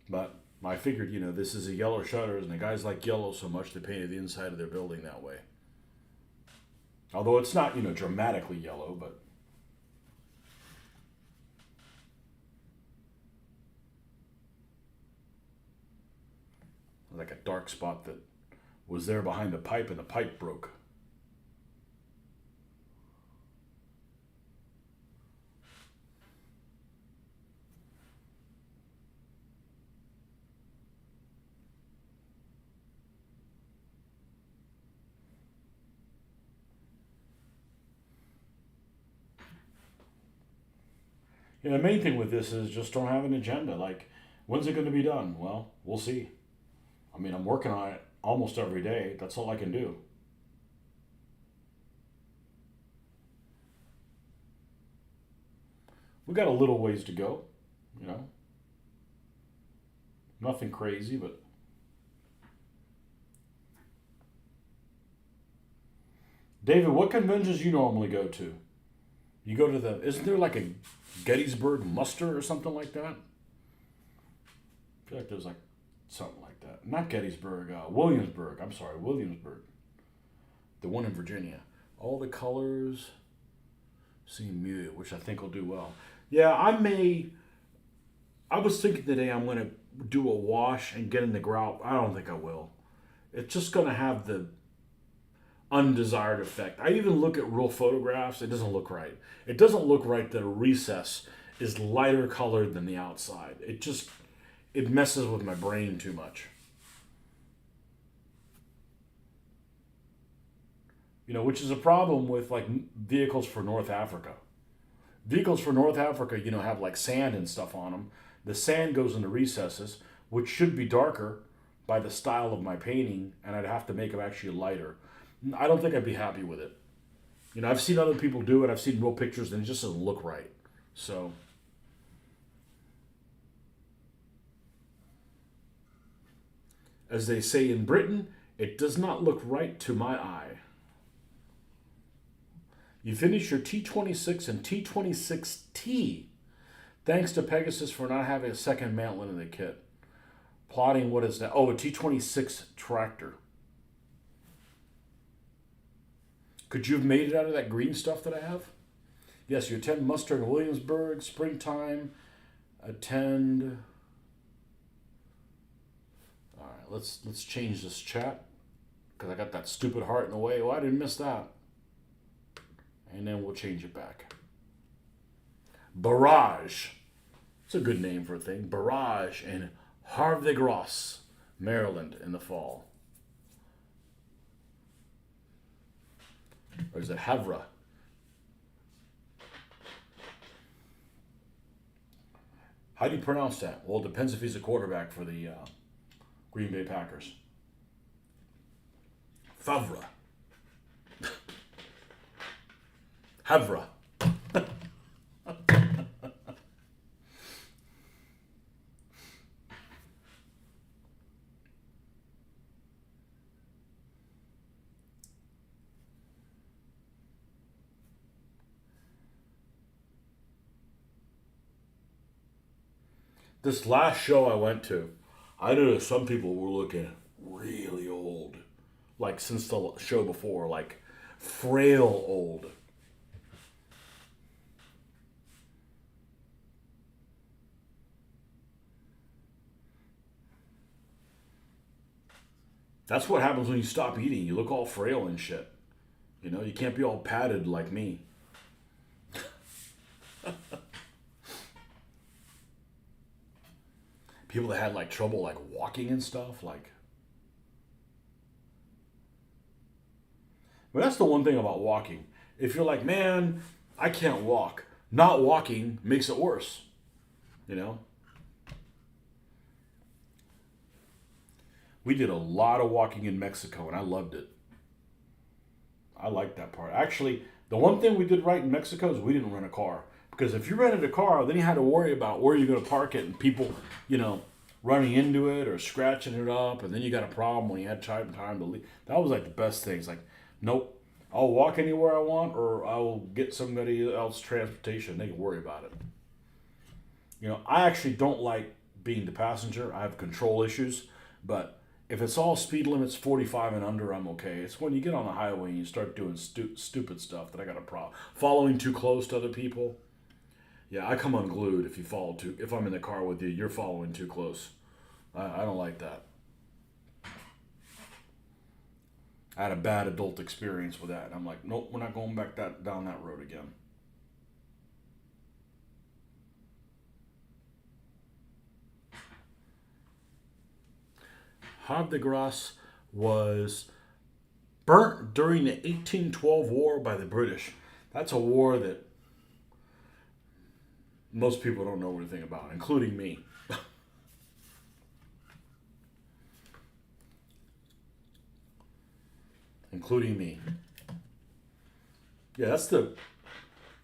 But I figured, this is a yellow shutters, and the guys like yellow so much they painted the inside of their building that way. Although it's not, dramatically yellow, but like a dark spot that was there behind the pipe, and the pipe broke. The main thing with this is just don't have an agenda. Like, when's it going to be done? Well, we'll see. I mean, I'm working on it almost every day. That's all I can do. We got a little ways to go, you know. Nothing crazy, but David, what conventions you normally go to? You go to isn't there like a Gettysburg muster or something like that? I feel like there's like something like that. Not Gettysburg, Williamsburg. I'm sorry, Williamsburg. The one in Virginia. All the colors seem muted, which I think will do well. Yeah, I was thinking today I'm going to do a wash and get in the grout. I don't think I will. It's just going to have the undesired effect. I even look at real photographs. It doesn't look right. It doesn't look right that a recess is lighter colored than the outside. It messes with my brain too much. Which is a problem with like vehicles for North Africa. Vehicles for North Africa, have like sand and stuff on them. The sand goes into recesses, which should be darker by the style of my painting, and I'd have to make them actually lighter. I don't think I'd be happy with it. I've seen other people do it. I've seen real pictures, and it just doesn't look right. So, as they say in Britain, it does not look right to my eye. You finish your T26 and T26T. Thanks to Pegasus for not having a second mantlet in the kit. Plotting what is that? Oh, a T26 tractor. Could you have made it out of that green stuff that I have? Yes, you attend muster in Williamsburg, springtime. Attend. All right, let's change this chat because I got that stupid heart in the way. Oh, I didn't miss that. And then we'll change it back. Barrage. It's a good name for a thing. Barrage in Havre de Grace, Maryland in the fall. Or is it Havre? How do you pronounce that? Well, it depends if he's a quarterback for the Green Bay Packers. Favre. Havre. This last show I went to, I noticed some people were looking really old. Like since the show before, like frail old. That's what happens when you stop eating. You look all frail and shit. You can't be all padded like me. people that had like trouble like walking and stuff. Like, but that's the one thing about walking. If you're like, man, I can't walk, not walking makes it worse. You know, we did a lot of walking in Mexico, and I loved it. I liked that part. Actually, the one thing we did right in Mexico is we didn't rent a car. Because if you rented a car, then you had to worry about where you're going to park it and people, you know, running into it or scratching it up. And then you got a problem when you had time to leave. That was like the best things. Like, nope, I'll walk anywhere I want or I'll get somebody else transportation. They can worry about it. You know, I actually don't like being the passenger. I have control issues. But if it's all speed limits 45 and under, I'm okay. It's when you get on the highway and you start doing stupid stuff that I got a problem. Following too close to other people. Yeah, I come unglued if you follow too. If I'm in the car with you, you're following too close. I don't like that. I had a bad adult experience with that. And I'm like, nope, we're not going back down that road again. Havre de Grace was burnt during the 1812 war by the British. That's a war that most people don't know anything about, including me. Including me. Yeah, that's the...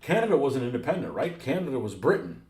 Canada wasn't independent, right? Canada was Britain.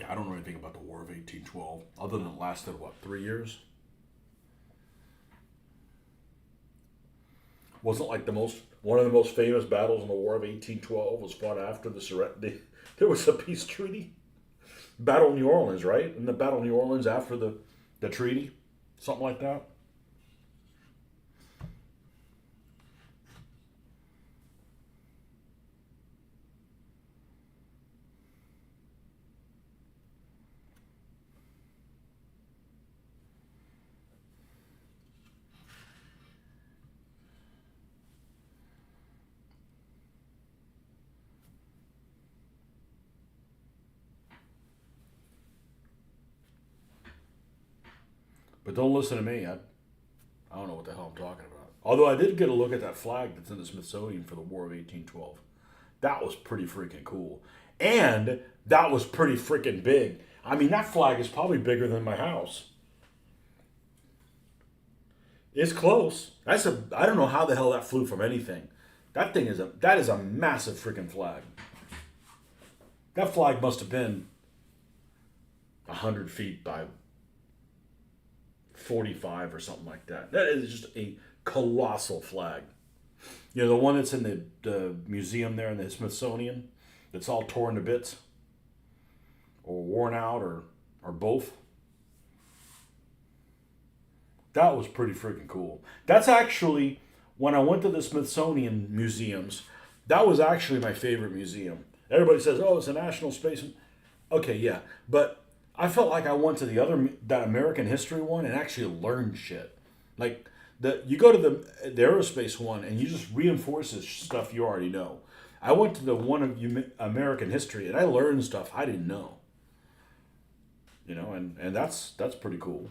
Yeah, I don't know anything about the War of 1812, other than it lasted, what, 3 years? Wasn't like one of the most famous battles in the War of 1812 was fought after the surrender. There was a peace treaty. Battle of New Orleans, right? And the Battle of New Orleans after the treaty? Something like that? But don't listen to me. I don't know what the hell I'm talking about. Although I did get a look at that flag that's in the Smithsonian for the War of 1812. That was pretty freaking cool. And that was pretty freaking big. I mean, that flag is probably bigger than my house. It's close. I don't know how the hell that flew from anything. That is a massive freaking flag. That flag must have been 100 feet by 45 or something like that. That is just a colossal flag. You know, the one that's in the museum there in the Smithsonian, that's all torn to bits or worn out or both. That was pretty freaking cool. That's actually, when I went to the Smithsonian museums, that was actually my favorite museum. Everybody says, oh, it's a national space. Okay, yeah. But I felt like I went to that American history one and actually learned shit. Like, you go to the aerospace one and you just reinforces stuff you already know. I went to the one of American history and I learned stuff I didn't know. You know, and that's pretty cool.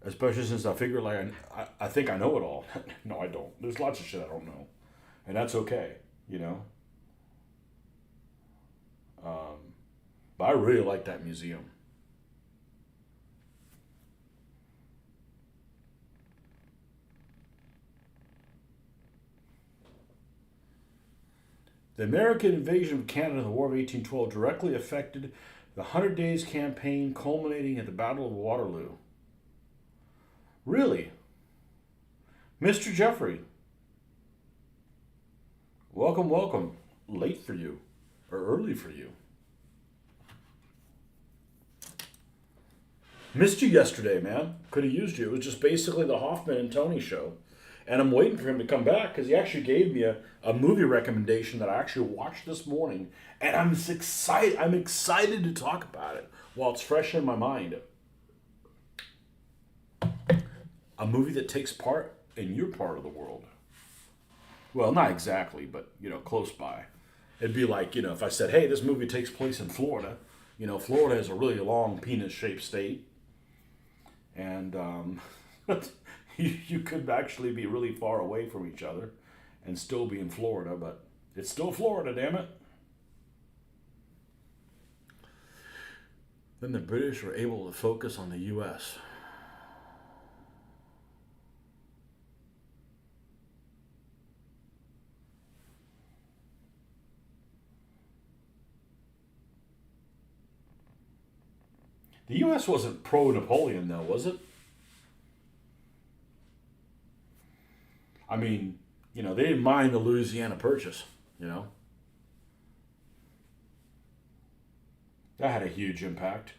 Especially since I figure like I think I know it all. No, I don't. There's lots of shit I don't know, and that's okay. You know. But I really like that museum. The American invasion of Canada in the War of 1812 directly affected the Hundred Days campaign, culminating at the Battle of Waterloo. Really? Mr. Jeffrey, welcome, welcome. Late for you, or early for you. Missed you yesterday, man. Could have used you. It was just basically the Hoffman and Tony show. And I'm waiting for him to come back because he actually gave me a movie recommendation that I actually watched this morning. And I'm excited. I'm excited to talk about it while it's fresh in my mind. A movie that takes part in your part of the world. Well, not exactly, but, close by. It'd be like, if I said, hey, this movie takes place in Florida. Florida is a really long penis-shaped state. And you could actually be really far away from each other and still be in Florida, but it's still Florida, damn it. Then the British were able to focus on the U.S. The U.S. wasn't pro-Napoleon, though, was it? I mean, they didn't mind the Louisiana Purchase, That had a huge impact.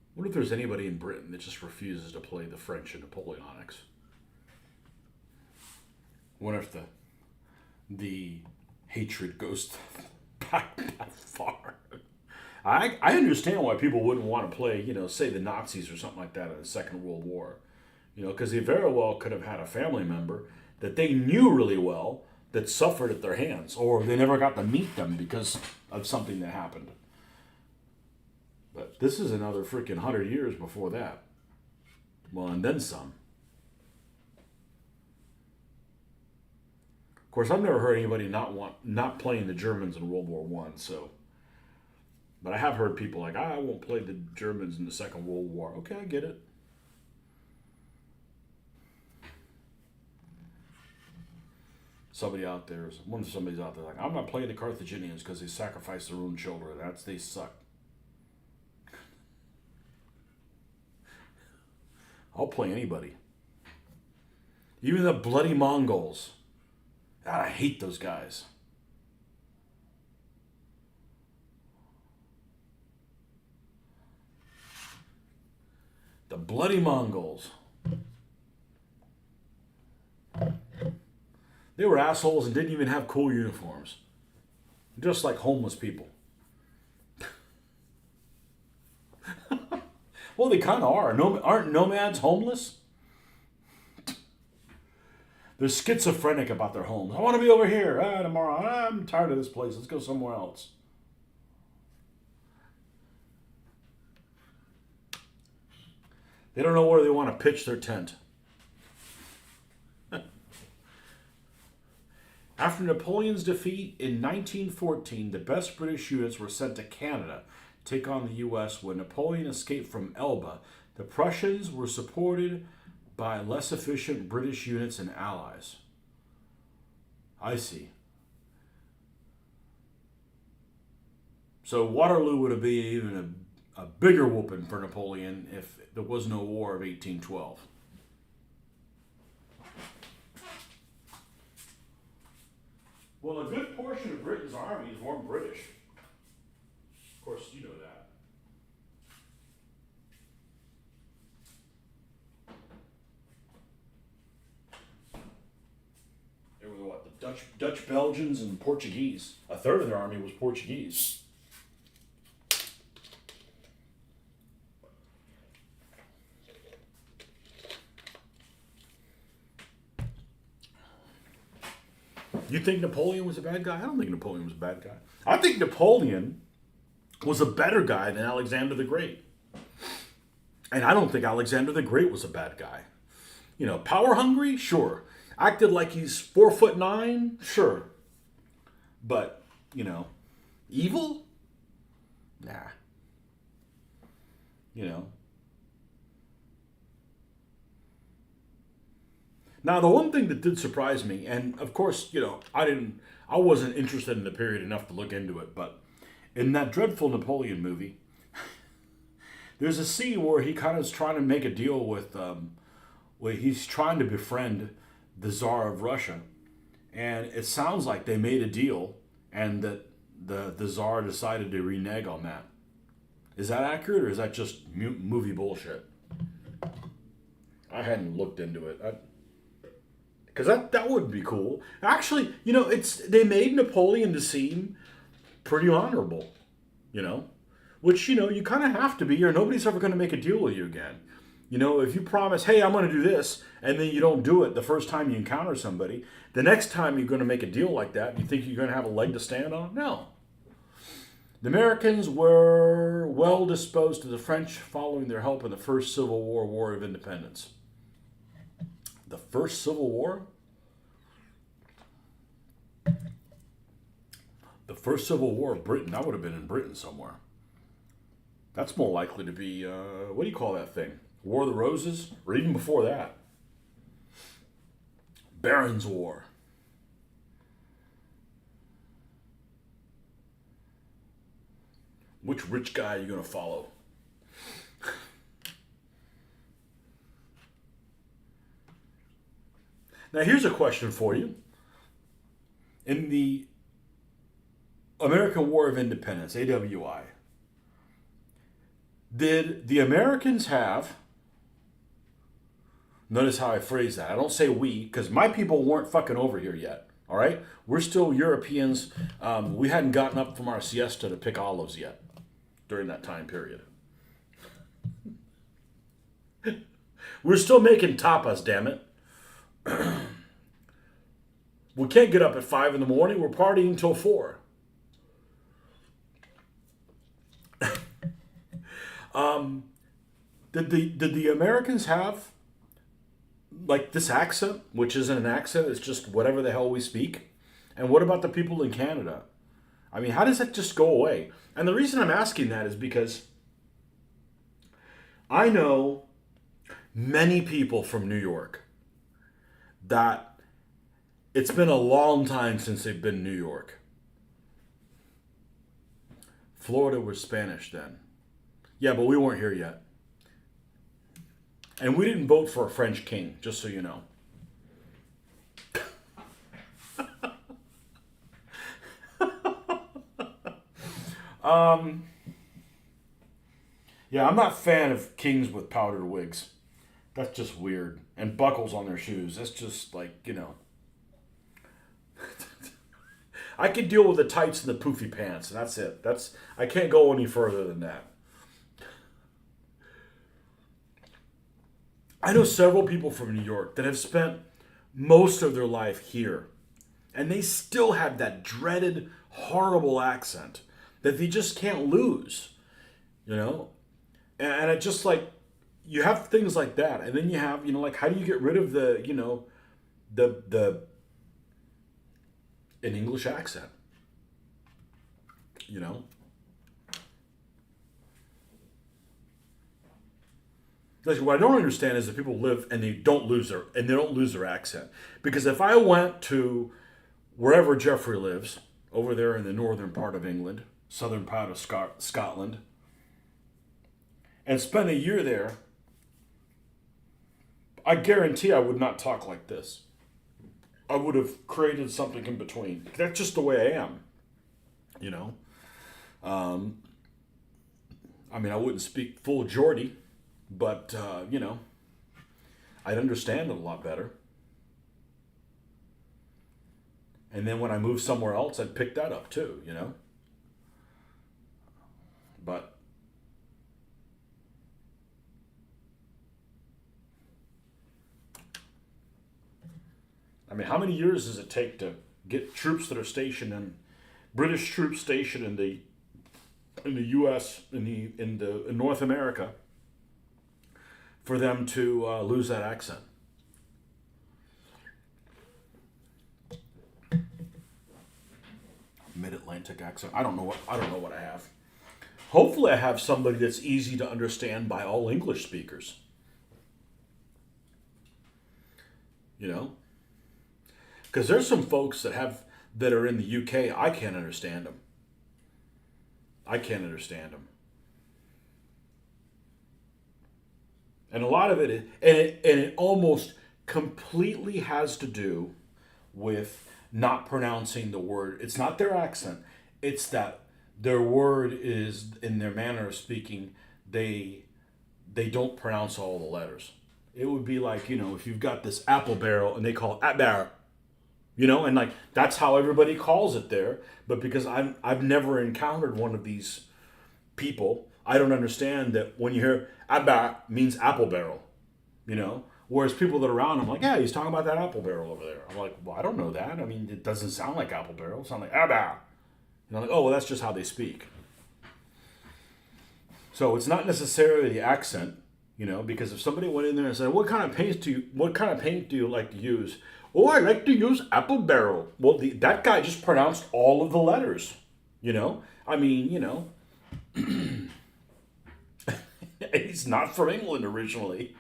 I wonder if there's anybody in Britain that just refuses to play the French and Napoleonics. I wonder if the hatred goes back that far. I understand why people wouldn't want to play, say the Nazis or something like that in the Second World War. Because they very well could have had a family member that they knew really well that suffered at their hands, or they never got to meet them because of something that happened. But this is another freaking 100 years before that. Well, and then some. Of course, I've never heard anybody not playing the Germans in World War One. So, but I have heard people like, I won't play the Germans in the Second World War. Okay, I get it. Somebody's out there like, I'm not playing the Carthaginians because they sacrificed their own children. They suck. I'll play anybody. Even the bloody Mongols. God, I hate those guys. The bloody Mongols. They were assholes and didn't even have cool uniforms. Just like homeless people. Well, they kind of are. Aren't nomads homeless? They're schizophrenic about their homes. I want to be over here tomorrow. I'm tired of this place. Let's go somewhere else. They don't know where they want to pitch their tent. After Napoleon's defeat in 1914, the best British units were sent to Canada to take on the U.S. When Napoleon escaped from Elba, the Prussians were supported by less efficient British units and allies. I see. So Waterloo would have been even a bigger whooping for Napoleon if there was no War of 1812. Well, a good portion of Britain's armies weren't British. Of course, you know that. They were what? The Dutch, Belgians, and Portuguese. A third of their army was Portuguese. You think Napoleon was a bad guy? I don't think Napoleon was a bad guy. I think Napoleon was a better guy than Alexander the Great. And I don't think Alexander the Great was a bad guy. You know, power hungry? Sure. Acted like he's 4'9"? Sure. But, you know, evil? Nah. You know. Now, the one thing that did surprise me, and of course, you know, I wasn't interested in the period enough to look into it, but in that dreadful Napoleon movie, there's a scene where he kind of is trying to make a deal with, where he's trying to befriend the Tsar of Russia, and it sounds like they made a deal, and that the Tsar decided to renege on that. Is that accurate, or is that just movie bullshit? I hadn't looked into it. Because that would be cool. Actually, you know, they made Napoleon to seem pretty honorable, you know, which, you know, you kind of have to be, or nobody's ever going to make a deal with you again. You know, if you promise, hey, I'm going to do this, and then you don't do it the first time you encounter somebody, the next time you're going to make a deal like that, you think you're going to have a leg to stand on? No. The Americans were well disposed to the French following their help in the First Civil War, War of Independence. The First Civil War? The First Civil War of Britain, that would have been in Britain somewhere. That's more likely to be, what do you call that thing? War of the Roses? Or even before that. Barons' War. Which rich guy are you going to follow? Now, here's a question for you. In the American War of Independence, AWI, did the Americans have, notice how I phrase that, I don't say we, because my people weren't fucking over here yet, all right? We're still Europeans. We hadn't gotten up from our siesta to pick olives yet during that time period. We're still making tapas, damn it. We can't get up at 5 in the morning. We're partying until 4. Did the Americans have like this accent, which isn't an accent? It's just whatever the hell we speak. And what about the people in Canada? I mean, how does that just go away? And the reason I'm asking that is because I know many people from New York that it's been a long time since they've been in New York. Florida was Spanish then. Yeah, but we weren't here yet. And we didn't vote for a French king, just so you know. Yeah, I'm not a fan of kings with powdered wigs. That's just weird. And buckles on their shoes. That's just like, you know. I can deal with the tights and the poofy pants, and that's it. I can't go any further than that. I know several people from New York that have spent most of their life here, and they still have that dreaded, horrible accent that they just can't lose, you know? And it just like, you have things like that, and then you have, you know, like, how do you get rid of the, you know, an English accent, you know? Like, what I don't understand is that people live and they don't lose their accent. Because if I went to wherever Jeffrey lives, over there in the northern part of England, southern part of Scotland, and spent a year there, I guarantee I would not talk like this. I would have created something in between. That's just the way I am, you know. I mean, I wouldn't speak full Geordie, but, you know, I'd understand it a lot better. And then when I moved somewhere else, I'd pick that up too, you know. But I mean, how many years does it take to get troops that are stationed in British troops stationed in the U.S. in North America for them to lose that accent. Mid-Atlantic accent. I don't know what I have. Hopefully, I have somebody that's easy to understand by all English speakers. You know, because there's some folks that are in the UK. I can't understand them. I can't understand them. And a lot of it almost completely has to do with not pronouncing the word. It's not their accent. It's that their word is in their manner of speaking. They don't pronounce all the letters. It would be like, if you've got this apple barrel and they call it apple barrel, and like that's how everybody calls it there. But because I've never encountered one of these people, I don't understand that when you hear abba means apple barrel, Whereas people that are around, I'm like, yeah, he's talking about that apple barrel over there. I'm like, well, I don't know that. I mean, it doesn't sound like apple barrel. It sounds like abba. And I'm like, oh, well, that's just how they speak. So it's not necessarily the accent, because if somebody went in there and said, what kind of paint do you like to use? Oh, I like to use apple barrel. Well, that guy just pronounced all of the letters, I mean, he's not from England originally.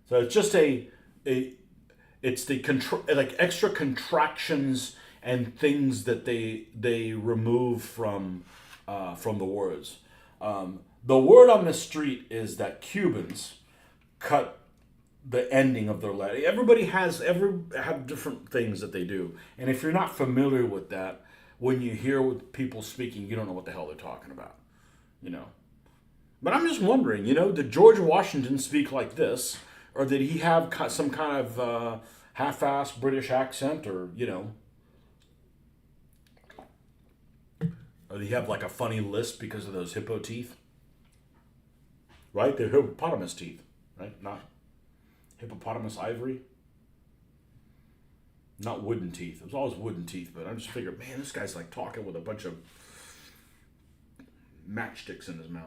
So it's just it's the like extra contractions and things that they remove from the words. The word on the street is that Cubans cut the ending of their letter. Everybody have different things that they do, and if you're not familiar with that, when you hear people speaking, you don't know what the hell they're talking about, But I'm just wondering, did George Washington speak like this? Or did he have some kind of half-assed British accent, or or did he have like a funny lisp because of those hippo teeth? Right, they're hippopotamus teeth, right? Not hippopotamus ivory. Not wooden teeth. It was always wooden teeth, but I just figured, man, this guy's like talking with a bunch of matchsticks in his mouth.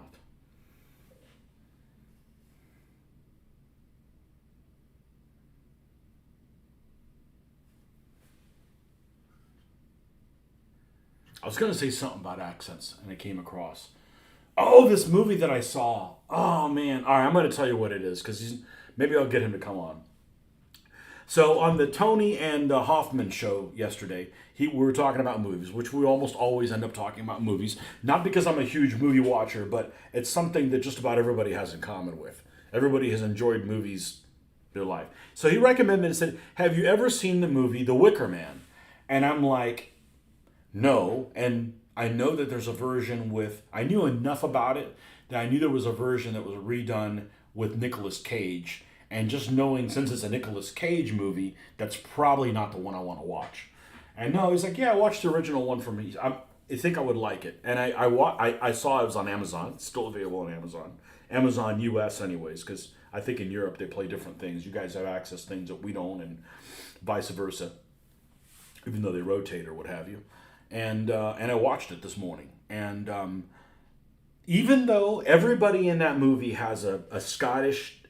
I was going to say something about accents, and I came across. Oh, this movie that I saw. Oh, man. All right, I'm going to tell you what it is, because maybe I'll get him to come on. So on the Tony and Hoffman show yesterday, we were talking about movies, which we almost always end up talking about movies. Not because I'm a huge movie watcher, but it's something that just about everybody has in common with. Everybody has enjoyed movies their life. So he recommended and said, have you ever seen the movie The Wicker Man? And I'm like, no, and I know that there's a version I knew enough about it that I knew there was a version that was redone with Nicolas Cage. And just knowing, since it's a Nicolas Cage movie, that's probably not the one I want to watch. And no, he's like, yeah, I watched the original one from me. I think I would like it. And I saw it was on Amazon. It's still available on Amazon. Amazon US anyways, because I think in Europe they play different things. You guys have access to things that we don't, and vice versa, even though they rotate or what have you. And I watched it this morning. And even though everybody in that movie has a Scottish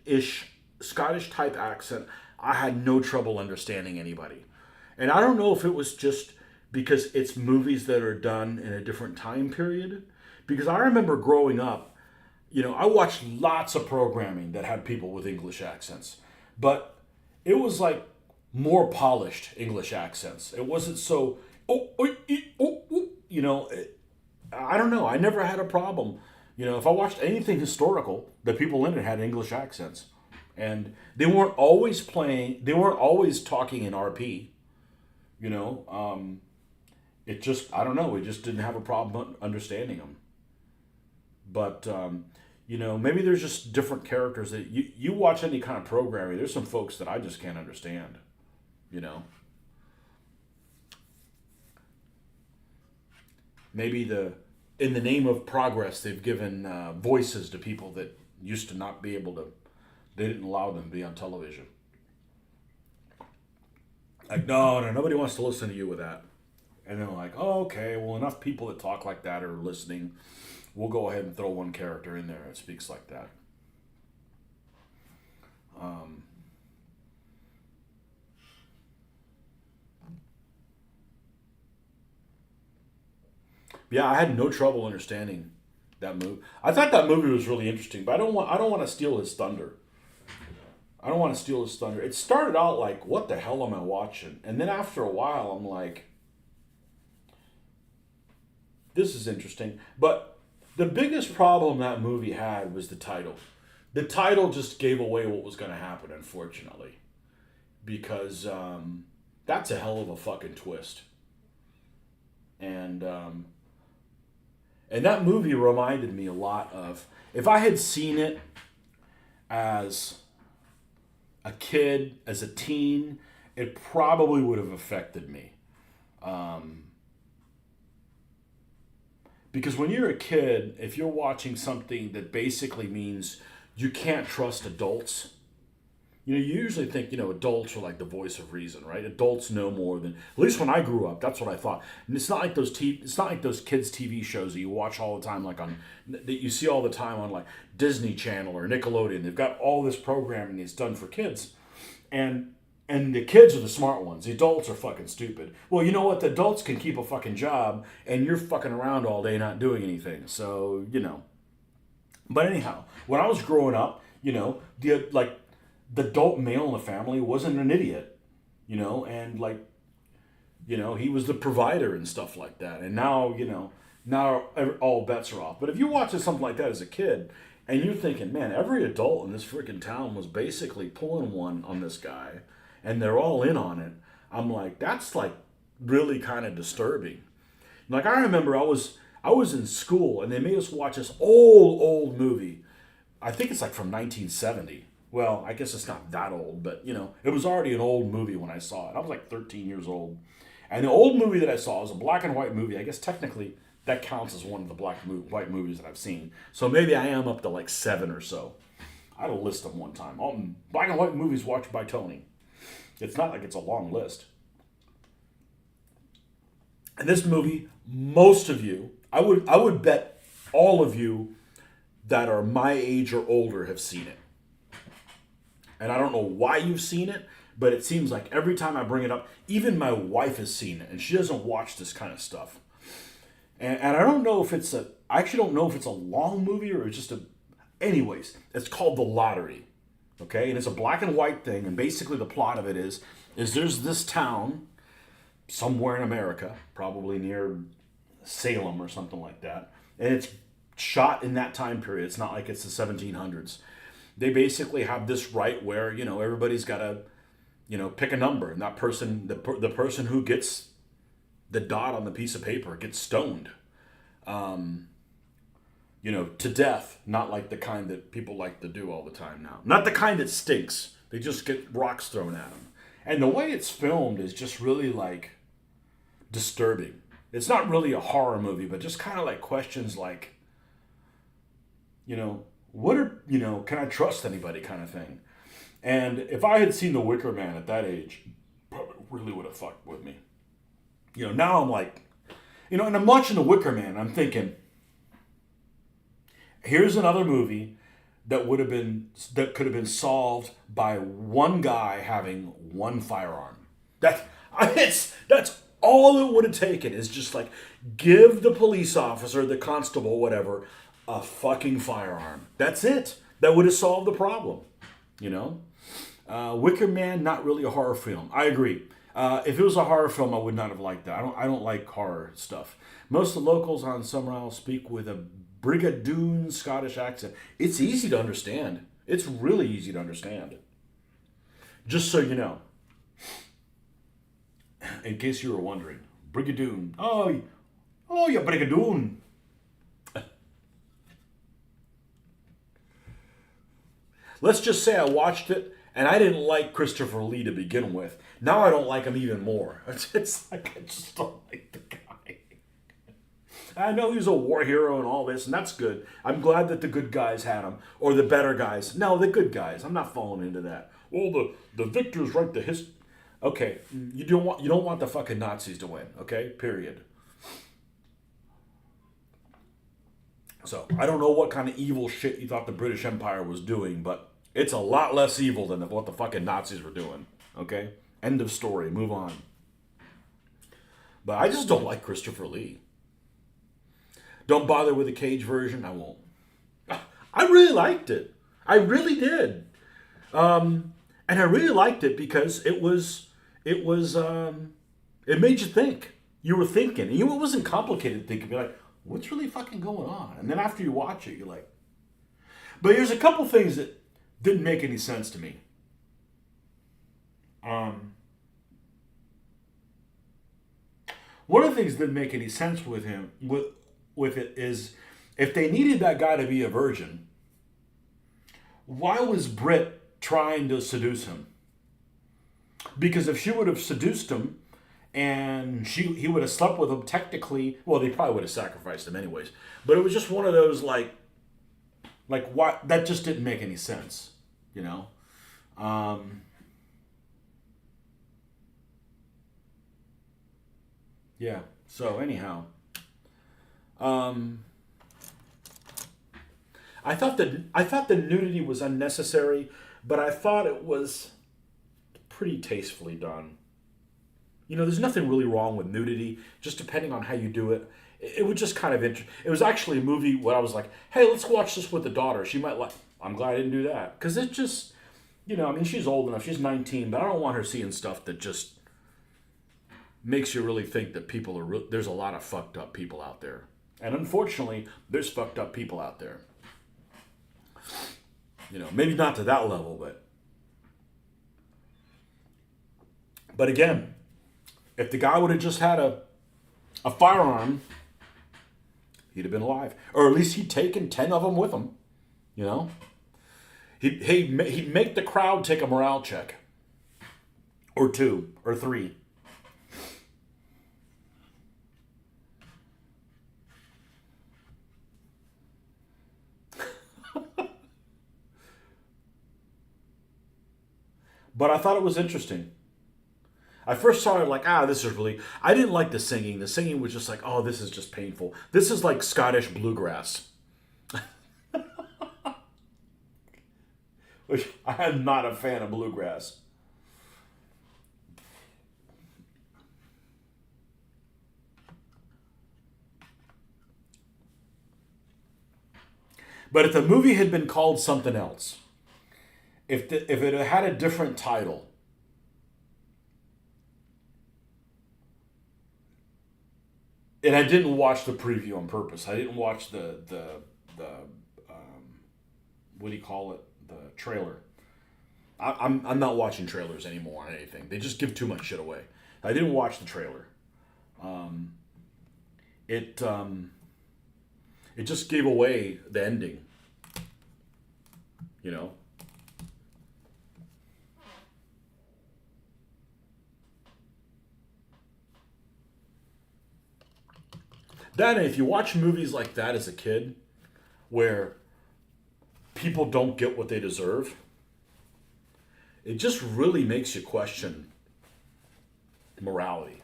type accent, I had no trouble understanding anybody. And I don't know if it was just because it's movies that are done in a different time period. Because I remember growing up, I watched lots of programming that had people with English accents. But it was like more polished English accents. It wasn't so, I don't know. I never had a problem. If I watched anything historical, the people in it had English accents. And they weren't always talking in RP. It just, I don't know, we just didn't have a problem understanding them. But, maybe there's just different characters that you watch any kind of programming, there's some folks that I just can't understand, Maybe in the name of progress, they've given voices to people that used to not be able to. They didn't allow them to be on television. Like, no, no, nobody wants to listen to you with that. And they're like, oh, okay, well, enough people that talk like that are listening. We'll go ahead and throw one character in there that speaks like that. Um, yeah, I had no trouble understanding that movie. I thought that movie was really interesting, but I don't want to steal his thunder. I don't want to steal his thunder. It started out like, what the hell am I watching? And then after a while, I'm like, this is interesting. But the biggest problem that movie had was the title. The title just gave away what was going to happen, unfortunately, because that's a hell of a fucking twist. And and that movie reminded me a lot of, if I had seen it as a kid, as a teen, it probably would have affected me. Um, because when you're a kid, if you're watching something that basically means you can't trust adults, you know, you usually think, you know, adults are like the voice of reason, right? Adults know more than, at least when I grew up, that's what I thought. And it's not like it's not like those kids TV shows that you watch all the time, like on, that you see all the time on like Disney Channel or Nickelodeon. They've got all this programming that's done for kids. And the kids are the smart ones. The adults are fucking stupid. Well, you know what? The adults can keep a fucking job, and you're fucking around all day not doing anything. So, you know. But anyhow, when I was growing up, you know, the adult male in the family wasn't an idiot, you know, and like, you know, he was the provider and stuff like that. And now, you know, now all bets are off. But if you're watching something like that as a kid, and you're thinking, man, every adult in this freaking town was basically pulling one on this guy, and they're all in on it. I'm like, that's like really kind of disturbing. Like I remember I was in school and they made us watch this old movie. I think it's like from 1970. Well, I guess it's not that old, but you know, it was already an old movie when I saw it. I was like 13 years old. And the old movie that I saw was a black and white movie. I guess technically that counts as one of the white movies that I've seen. So maybe I am up to like 7 or so. I had a list of one time. All black and white movies watched by Tony. It's not like it's a long list. And this movie, most of you, I would bet all of you that are my age or older have seen it. And I don't know why you've seen it, but it seems like every time I bring it up, even my wife has seen it, and she doesn't watch this kind of stuff. And I don't know if it's I actually don't know if it's a long movie or it's just a, anyways, it's called The Lottery. Okay, and it's a black and white thing, and basically the plot of it is there's this town somewhere in America, probably near Salem or something like that, and it's shot in that time period. It's not like it's the 1700s. They basically have this right where, you know, everybody's got to, you know, pick a number, and that person, the person who gets the dot on the piece of paper gets stoned, you know, to death. Not like the kind that people like to do all the time now. Not the kind that stinks. They just get rocks thrown at them. And the way it's filmed is just really like disturbing. It's not really a horror movie, but just kind of like questions like, you know, what are, you know, can I trust anybody kind of thing. And if I had seen The Wicker Man at that age, probably really would have fucked with me. You know, now I'm like, you know, and I'm watching The Wicker Man, I'm thinking, here's another movie that could have been solved by one guy having one firearm. That's all it would have taken is just like give the police officer, the constable, whatever, a fucking firearm. That's it. That would have solved the problem. You know, Wicker Man, not really a horror film. I agree. If it was a horror film, I would not have liked that. I don't like horror stuff. Most of the locals on Summerall speak with a Brigadoon Scottish accent. It's easy to understand. It's really easy to understand. Just so you know, in case you were wondering, Brigadoon. Oh, yeah, Brigadoon. Let's just say I watched it and I didn't like Christopher Lee to begin with. Now I don't like him even more. It's like I just don't like the guy. I know he's a war hero and all this, and that's good. I'm glad that the good guys had him, or the better guys. No, the good guys. I'm not falling into that. Well, the victors write the history. Okay, you don't want the fucking Nazis to win. Okay, period. So I don't know what kind of evil shit you thought the British Empire was doing, but it's a lot less evil than what the fucking Nazis were doing. Okay, end of story. Move on. But I just don't like Christopher Lee. Don't bother with the Cage version. I won't. I really liked it. I really did. And I really liked it because it made you think. You were thinking. And it wasn't complicated thinking. You're like, what's really fucking going on? And then after you watch it, you're like, but here's a couple things that didn't make any sense to me. One of the things that didn't make any sense with him with it is if they needed that guy to be a virgin, why was Britt trying to seduce him? Because if she would have seduced him and he would have slept with him technically, well, they probably would have sacrificed him anyways. But it was just one of those like why that just didn't make any sense, you know? Yeah. So anyhow, um, I thought the nudity was unnecessary, but I thought it was pretty tastefully done. There's nothing really wrong with nudity, just depending on how you do it. It was just kind of interesting. It was actually a movie where I was like, hey, let's watch this with the daughter. She might like. I'm glad I didn't do that because it just, I mean, she's old enough. She's 19, but I don't want her seeing stuff that just makes you really think that there's a lot of fucked up people out there. And unfortunately, there's fucked up people out there. Maybe not to that level, but again, if the guy would have just had a firearm, he'd have been alive, or at least he'd taken 10 of them with him. You know, he'd make the crowd take a morale check, or two, or three. But I thought it was interesting. I first saw it like, this is really. I didn't like the singing. The singing was just like, oh, this is just painful. This is like Scottish bluegrass. Which I am not a fan of bluegrass. But if the movie had been called something else, if it had a different title, and I didn't watch the preview on purpose. I didn't watch the what do you call it? The trailer. I'm not watching trailers anymore on anything. They just give too much shit away. I didn't watch the trailer. Um, it it just gave away the ending. You know. Then if you watch movies like that as a kid, where people don't get what they deserve, it just really makes you question morality.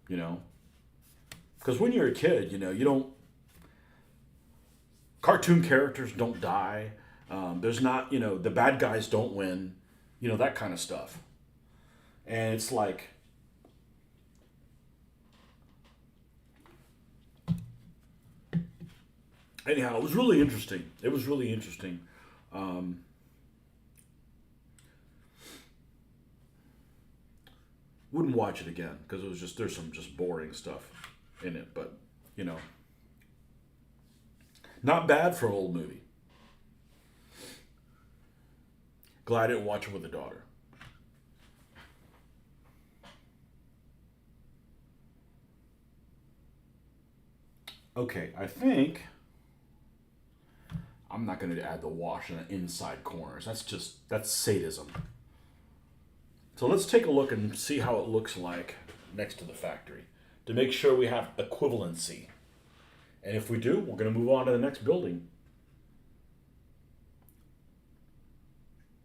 You know? Because when you're a kid, you don't. Cartoon characters don't die. There's not, the bad guys don't win. That kind of stuff. And it's like. Anyhow, it was really interesting. It was really interesting. Um, wouldn't watch it again because it was there's some just boring stuff in it, but you know, not bad for an old movie. Glad I didn't watch it with a daughter. Okay, I think I'm not going to add the wash in the inside corners. That's sadism. So let's take a look and see how it looks like next to the factory to make sure we have equivalency. And if we do, we're going to move on to the next building.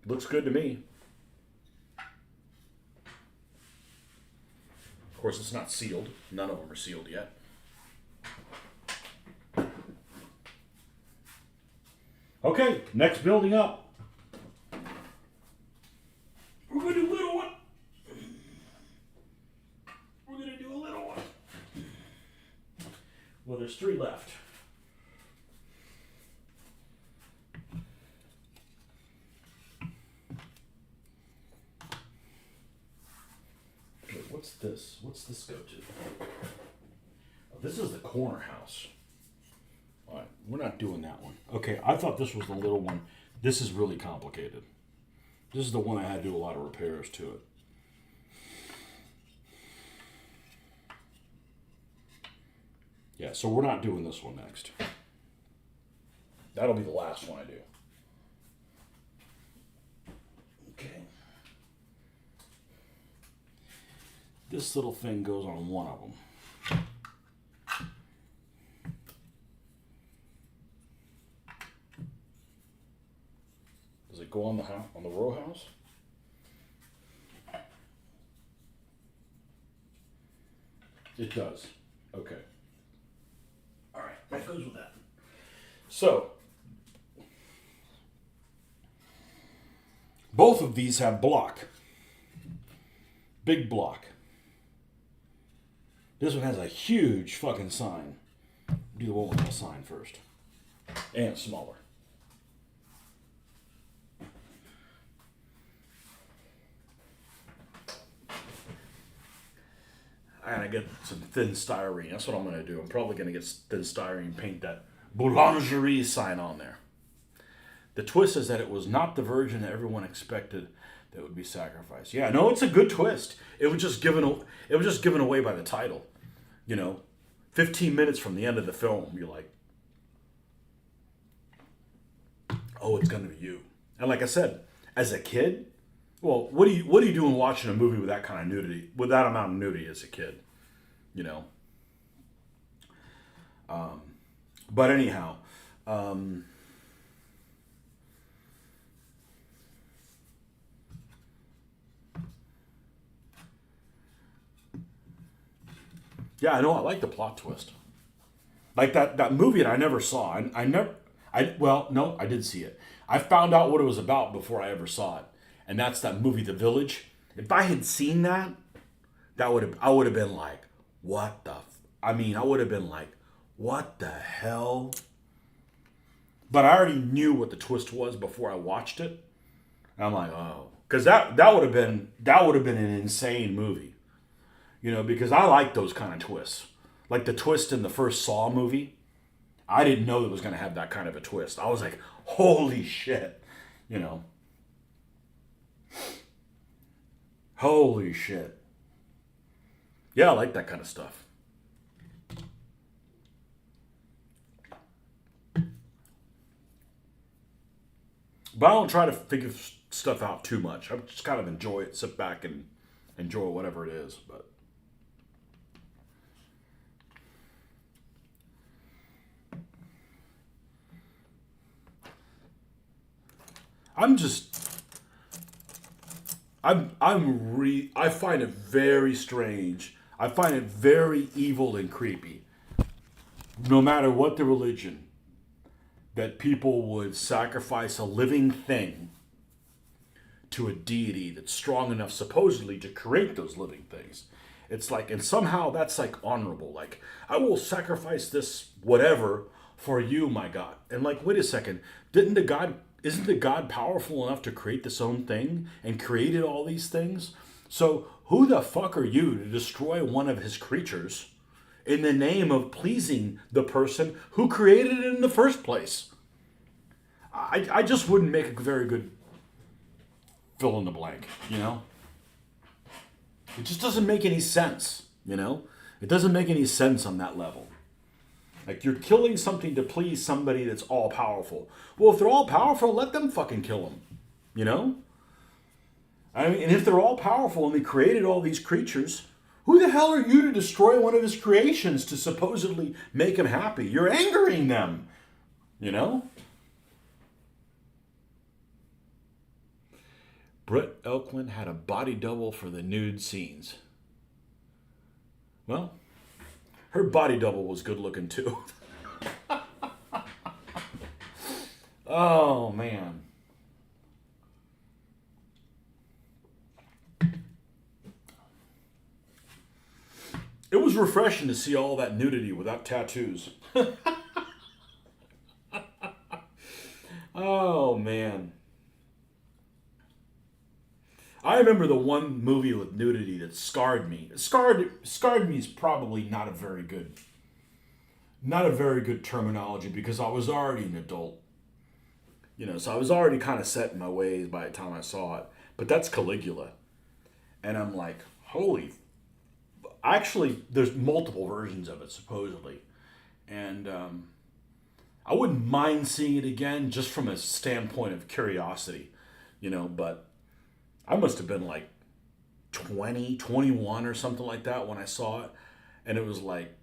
Looks good to me. Of course, it's not sealed. None of them are sealed yet. Okay, next building up. We're going to do a little one. We're going to do a little one. Well, there's 3 left. Wait, what's this? What's this go to? Oh, this is the corner house. All right, we're not doing that one. Okay, I thought this was the little one. This is really complicated. This is the one I had to do a lot of repairs to it. Yeah, so we're not doing this one next. That'll be the last one I do. Okay. This little thing goes on one of them. Does it go on the house, on the row house? It does. Okay. All right, that goes with that. So, both of these have block. Big block. This one has a huge fucking sign. Do the one with the sign first. And smaller. I gotta get some thin styrene. That's what I'm gonna do. I'm probably gonna get thin styrene, paint that boulangerie sign on there. The twist is that it was not the virgin that everyone expected that would be sacrificed. Yeah, no, it's a good twist. It was just given away by the title. You know, 15 minutes from the end of the film, you're like, oh, it's gonna be you. And like I said, as a kid, well, what are you doing watching a movie with that kind of nudity, with that amount of nudity as a kid? You know. But anyhow, yeah, I know. I like the plot twist. Like that movie that I never saw. I did see it. I found out what it was about before I ever saw it, and that's that movie, The Village. If I had seen that, I would have been like, what the? I would have been like, what the hell? But I already knew what the twist was before I watched it. And I'm like, oh, because that would have been an insane movie. You know, because I like those kind of twists. Like the twist in the first Saw movie. I didn't know it was going to have that kind of a twist. I was like, holy shit. You know. Holy shit. Yeah, I like that kind of stuff. But I don't try to figure stuff out too much. I just kind of enjoy it, sit back and enjoy whatever it is. But I find it very strange. I find it very evil and creepy. No matter what the religion, that people would sacrifice a living thing to a deity that's strong enough supposedly to create those living things. It's like, and somehow that's like honorable. Like, I will sacrifice this whatever for you, my God. And like, wait a second, isn't the God powerful enough to create this own thing and created all these things? So who the fuck are you to destroy one of his creatures in the name of pleasing the person who created it in the first place? I just wouldn't make a very good fill in the blank, you know? It just doesn't make any sense, you know? It doesn't make any sense on that level. Like, you're killing something to please somebody that's all powerful. Well, if they're all powerful, let them fucking kill them, you know? I mean, and if they're all powerful and they created all these creatures, who the hell are you to destroy one of his creations to supposedly make him happy? You're angering them, you know? Brett Elkland had a body double for the nude scenes. Well, her body double was good looking too. Oh man. It was refreshing to see all that nudity without tattoos. Oh man. I remember the one movie with nudity that scarred me. Scarred me is probably not a very good terminology because I was already an adult. So I was already kind of set in my ways by the time I saw it. But that's Caligula. And I'm like, holy. Actually, there's multiple versions of it, supposedly. And I wouldn't mind seeing it again just from a standpoint of curiosity, but I must have been like 20, 21 or something like that when I saw it. And it was like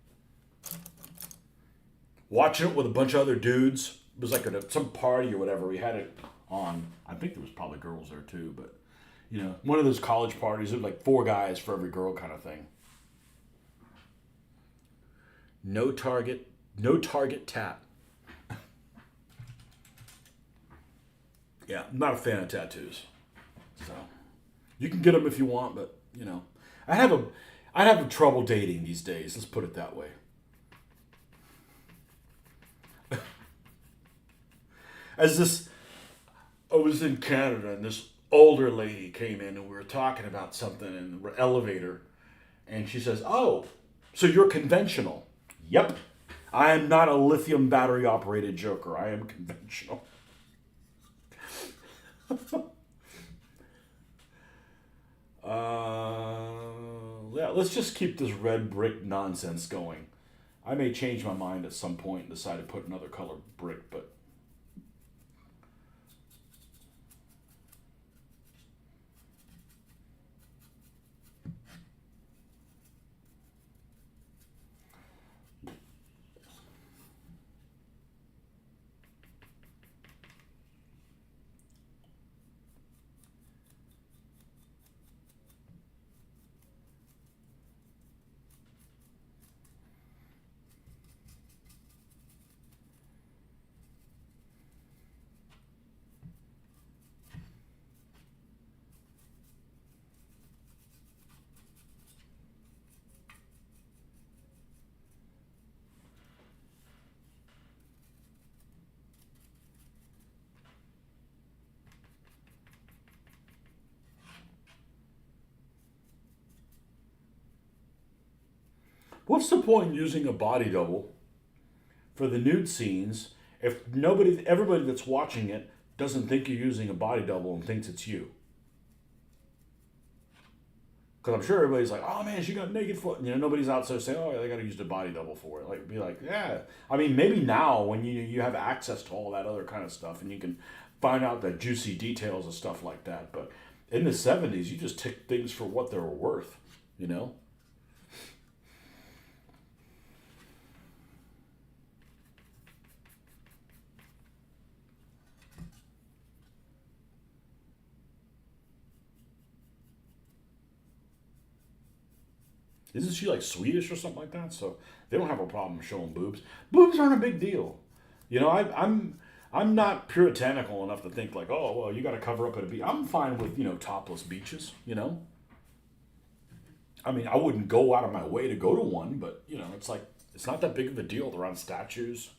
watching it with a bunch of other dudes. It was like at some party or whatever. We had it on. I think there was probably girls there too, but one of those college parties. It was like 4 guys for every girl kind of thing. No target tat. Yeah, I'm not a fan of tattoos. So you can get them if you want, but I'd have a trouble dating these days. Let's put it that way. I was in Canada and this older lady came in and we were talking about something in the elevator, and she says, "Oh, so you're conventional?" Yep. I am not a lithium battery operated joker. I am conventional. Yeah, let's just keep this red brick nonsense going. I may change my mind at some point and decide to put another color brick, but what's the point in using a body double for the nude scenes if everybody that's watching it doesn't think you're using a body double and thinks it's you? Because I'm sure everybody's like, "Oh man, she got naked foot." Nobody's out there saying, "Oh, yeah, they got to use the body double for it." Like, be like, yeah. I mean, maybe now when you have access to all that other kind of stuff and you can find out the juicy details and stuff like that. But in the '70s, you just took things for what they were worth. You know. Isn't she like Swedish or something like that? So they don't have a problem showing boobs. Boobs aren't a big deal. I'm not puritanical enough to think like, oh well, you got to cover up at a beach. I'm fine with topless beaches. I mean, I wouldn't go out of my way to go to one, but it's like it's not that big of a deal. They're on statues.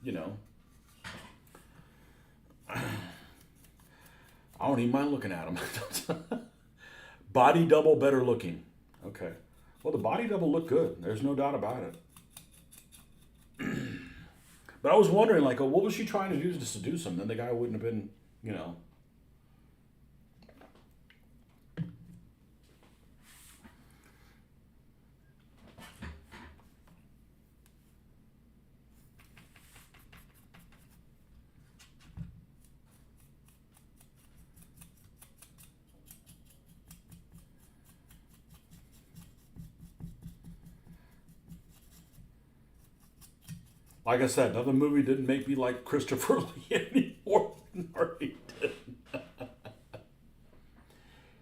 You know, I don't even mind looking at them. Body double better looking. Okay. Well, the body double looked good. There's no doubt about it. But I was wondering, like, what was she trying to do to seduce him? Then the guy wouldn't have been. Like I said, another movie didn't make me like Christopher Lee any more than Marty did.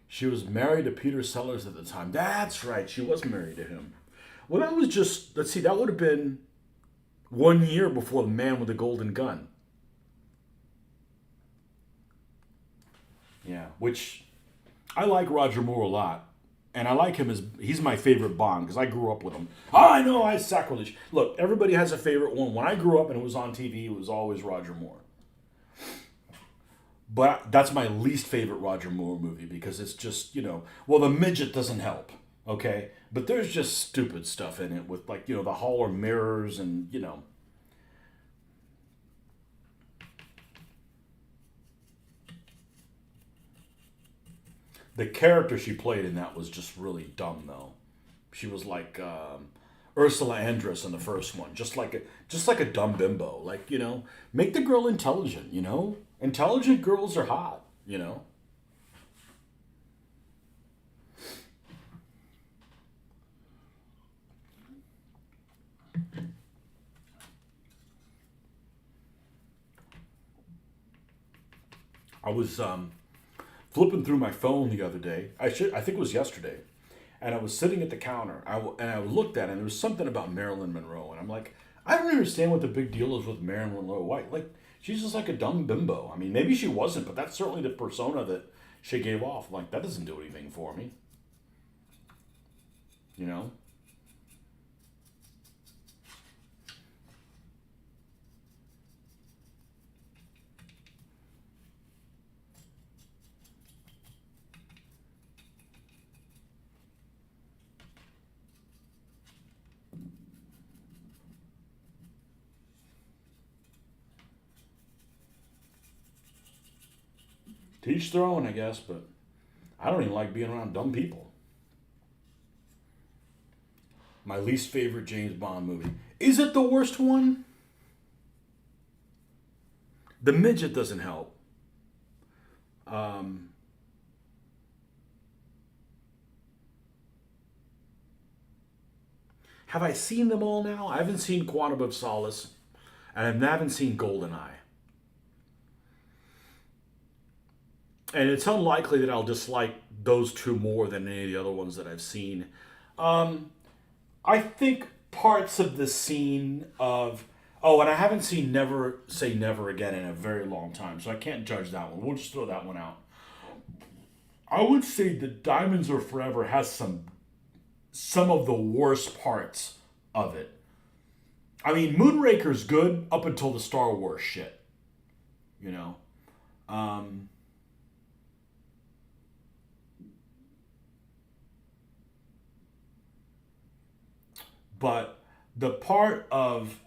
She was married to Peter Sellers at the time. That's right, she was married to him. Well, that was just, let's see, that would have been 1 year before The Man with the Golden Gun. Yeah, which I like Roger Moore a lot. And I like him as, he's my favorite Bond because I grew up with him. Oh, I know, I sacrilege. Look, everybody has a favorite one. When I grew up and it was on TV, it was always Roger Moore. But that's my least favorite Roger Moore movie because it's just, well, the midget doesn't help, okay? But there's just stupid stuff in it with, like, the Hall of Mirrors and. The character she played in that was just really dumb, though. She was like Ursula Andress in the first one, just like a dumb bimbo. Like, make the girl intelligent. Intelligent girls are hot. I was flipping through my phone the other day. I think it was yesterday, and I was sitting at the counter. And I looked at it, and there was something about Marilyn Monroe, and I'm like, I don't understand what the big deal is with Marilyn Monroe. Why? Like, she's just like a dumb bimbo. I mean, maybe she wasn't, but that's certainly the persona that she gave off. Like, that doesn't do anything for me. You know? To each their own, I guess, but I don't even like being around dumb people. My least favorite James Bond movie. Is it the worst one? The midget doesn't help. Um, have I seen them all now? I haven't seen Quantum of Solace, and I haven't seen Goldeneye. And it's unlikely that I'll dislike those two more than any of the other ones that I've seen. Um, I think parts of the scene of and I haven't seen Never Say Never Again in a very long time, so I can't judge that one. We'll just throw that one out. I would say that Diamonds Are Forever has some of the worst parts of it. I mean, Moonraker's good up until the Star Wars shit, you know. Um, but the part of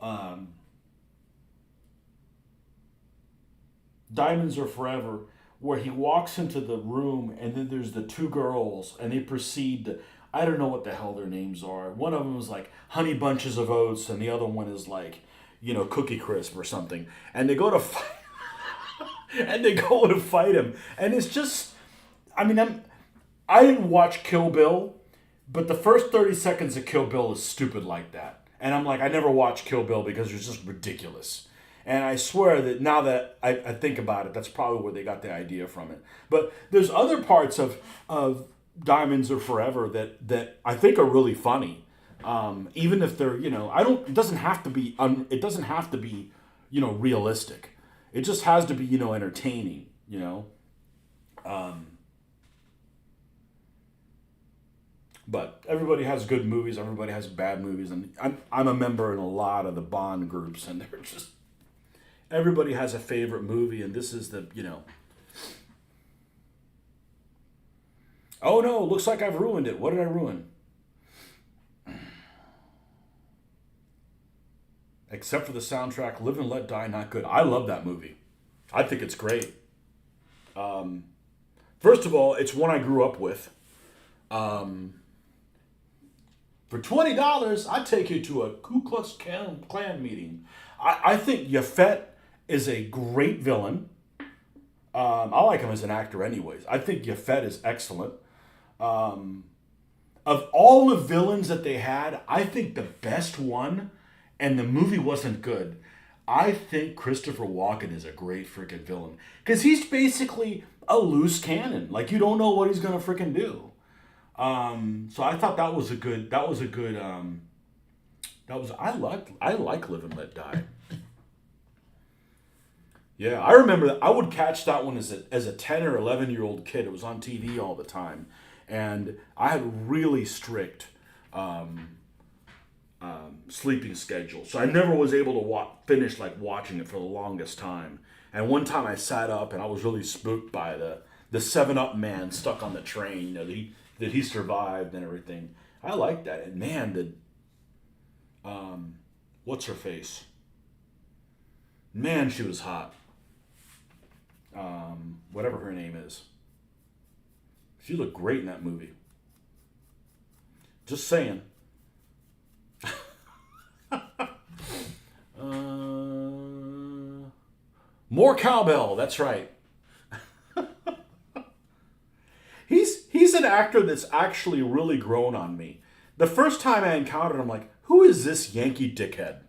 Diamonds Are Forever, where he walks into the room and then there's the two girls and they proceed to, I don't know what the hell their names are. One of them is like Honey Bunches of Oats and the other one is like, Cookie Crisp or something. And they go to fight, and they go to fight him. And it's just, I mean, I didn't watch Kill Bill, but the first 30 seconds of Kill Bill is stupid like that. And I'm like, I never watched Kill Bill because it's just ridiculous. And I swear that now that I think about it, that's probably where they got the idea from it. But there's other parts of Diamonds Are Forever that I think are really funny. Even if they're, I don't, it doesn't have to be, it doesn't have to be, realistic. It just has to be, entertaining. Um, but everybody has good movies. Everybody has bad movies. And I'm a member in a lot of the Bond groups, and they're just, everybody has a favorite movie, and this is the. Oh no, looks like I've ruined it. What did I ruin? Except for the soundtrack, Live and Let Die, not good. I love that movie. I think it's great. Um, First of all, it's one I grew up with. Um, for $20, I'd take you to a Ku Klux Klan meeting. I think Yafet is a great villain. I like him as an actor, anyways. I think Yafet is excellent. Um, of all the villains that they had, I think the best one, and the movie wasn't good. I think Christopher Walken is a great freaking villain because he's basically a loose cannon. Like, you don't know what he's gonna freaking do. So I thought that was a good. That was I like Live and Let Die. Yeah, I remember that. I would catch that one as a 10 or 11-year-old kid. It was on TV all the time. And I had really strict um, sleeping schedule. So I never was able to finish like watching it for the longest time. And one time I sat up and I was really spooked by the 7 Up man stuck on the train, that he survived and everything. I like that. And man, what's her face? Man, she was hot. Whatever her name is. She looked great in that movie. Just saying. More cowbell. That's right. He's an actor that's actually really grown on me. The first time I encountered him, I'm like, who is this Yankee dickhead?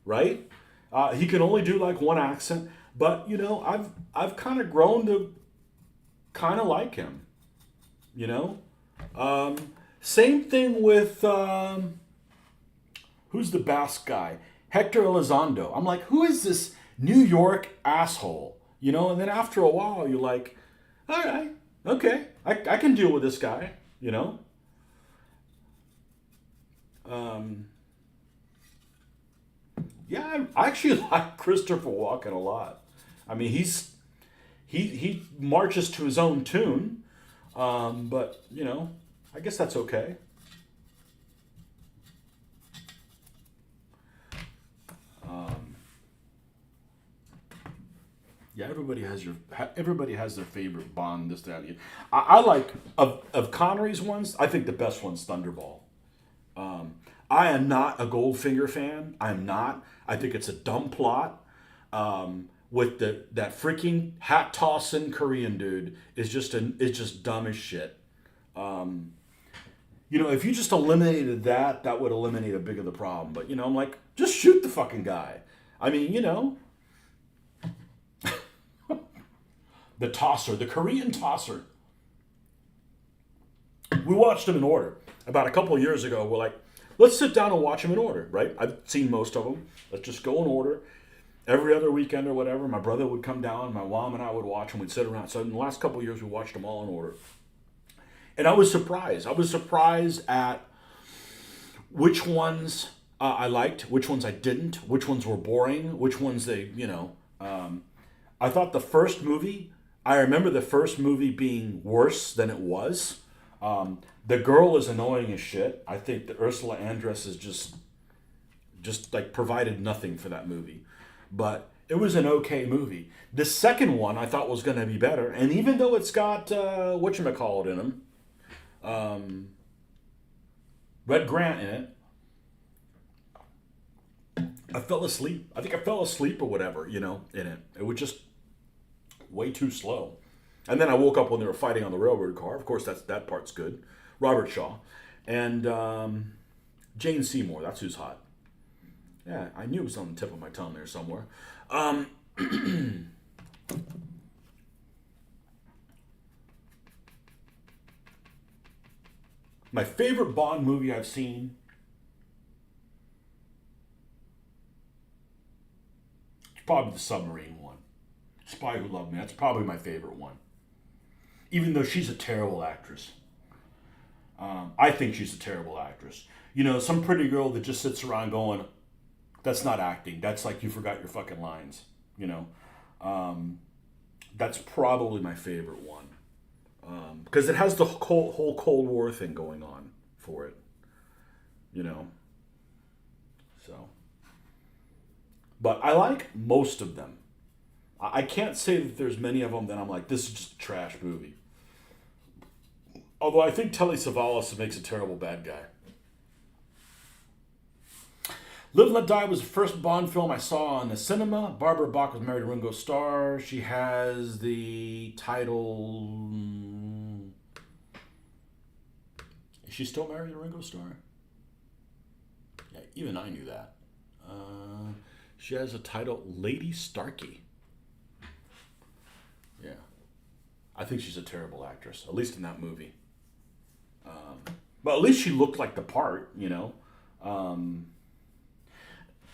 Right? He can only do like one accent, but I've kind of grown to kind of like him. You know, same thing with who's the Basque guy, Hector Elizondo. I'm like, who is this New York asshole? And then after a while, you're like, all right, okay, I can deal with this guy. Um, yeah, I actually like Christopher Walken a lot. I mean, he marches to his own tune, but I guess that's okay. Um, yeah, everybody has their favorite Bond. This, that, and the other. I like of Connery's ones. I think the best one's Thunderball. Um, I am not a Goldfinger fan. I'm not. I think it's a dumb plot. With that freaking hat tossing Korean dude is just dumb as shit. Um, if you just eliminated that would eliminate a big of the problem. But I'm like, just shoot the fucking guy. I mean, the tosser, the Korean tosser. We watched them in order about a couple of years ago. We're like, let's sit down and watch them in order, right? I've seen most of them. Let's just go in order. Every other weekend or whatever, my brother would come down, my mom and I would watch them. We'd sit around. So in the last couple of years, we watched them all in order. And I was surprised. I was surprised at which ones I liked, which ones I didn't, which ones were boring, which ones I thought I remember the first movie being worse than it was. The girl is annoying as shit. I think that Ursula Andress is just like provided nothing for that movie. But it was an okay movie. The second one I thought was going to be better. And even though it's got, whatchamacallit in him, Red Grant in it, I fell asleep. I think I fell asleep or whatever, in it. It was just way too slow. And then I woke up when they were fighting on the railroad car. Of course, that part's good. Robert Shaw. And Jane Seymour, that's who's hot. Yeah, I knew it was on the tip of my tongue there somewhere. My favorite Bond movie I've seen, it's probably the submarine one. Spy Who Loved Me. That's probably my favorite one. Even though she's a terrible actress. I think she's a terrible actress. Some pretty girl that just sits around going, that's not acting. That's like you forgot your fucking lines. That's probably my favorite one. Because it has the whole Cold War thing going on for it. So. But I like most of them. I can't say that there's many of them that I'm like, this is just a trash movie. Although I think Telly Savalas makes a terrible bad guy. Live and Let Die was the first Bond film I saw in the cinema. Barbara Bach was married to Ringo Starr. She has the title... Is she still married to Ringo Starr? Yeah, even I knew that. She has a title, Lady Starkey. Yeah. I think she's a terrible actress, at least in that movie. But at least she looked like the part,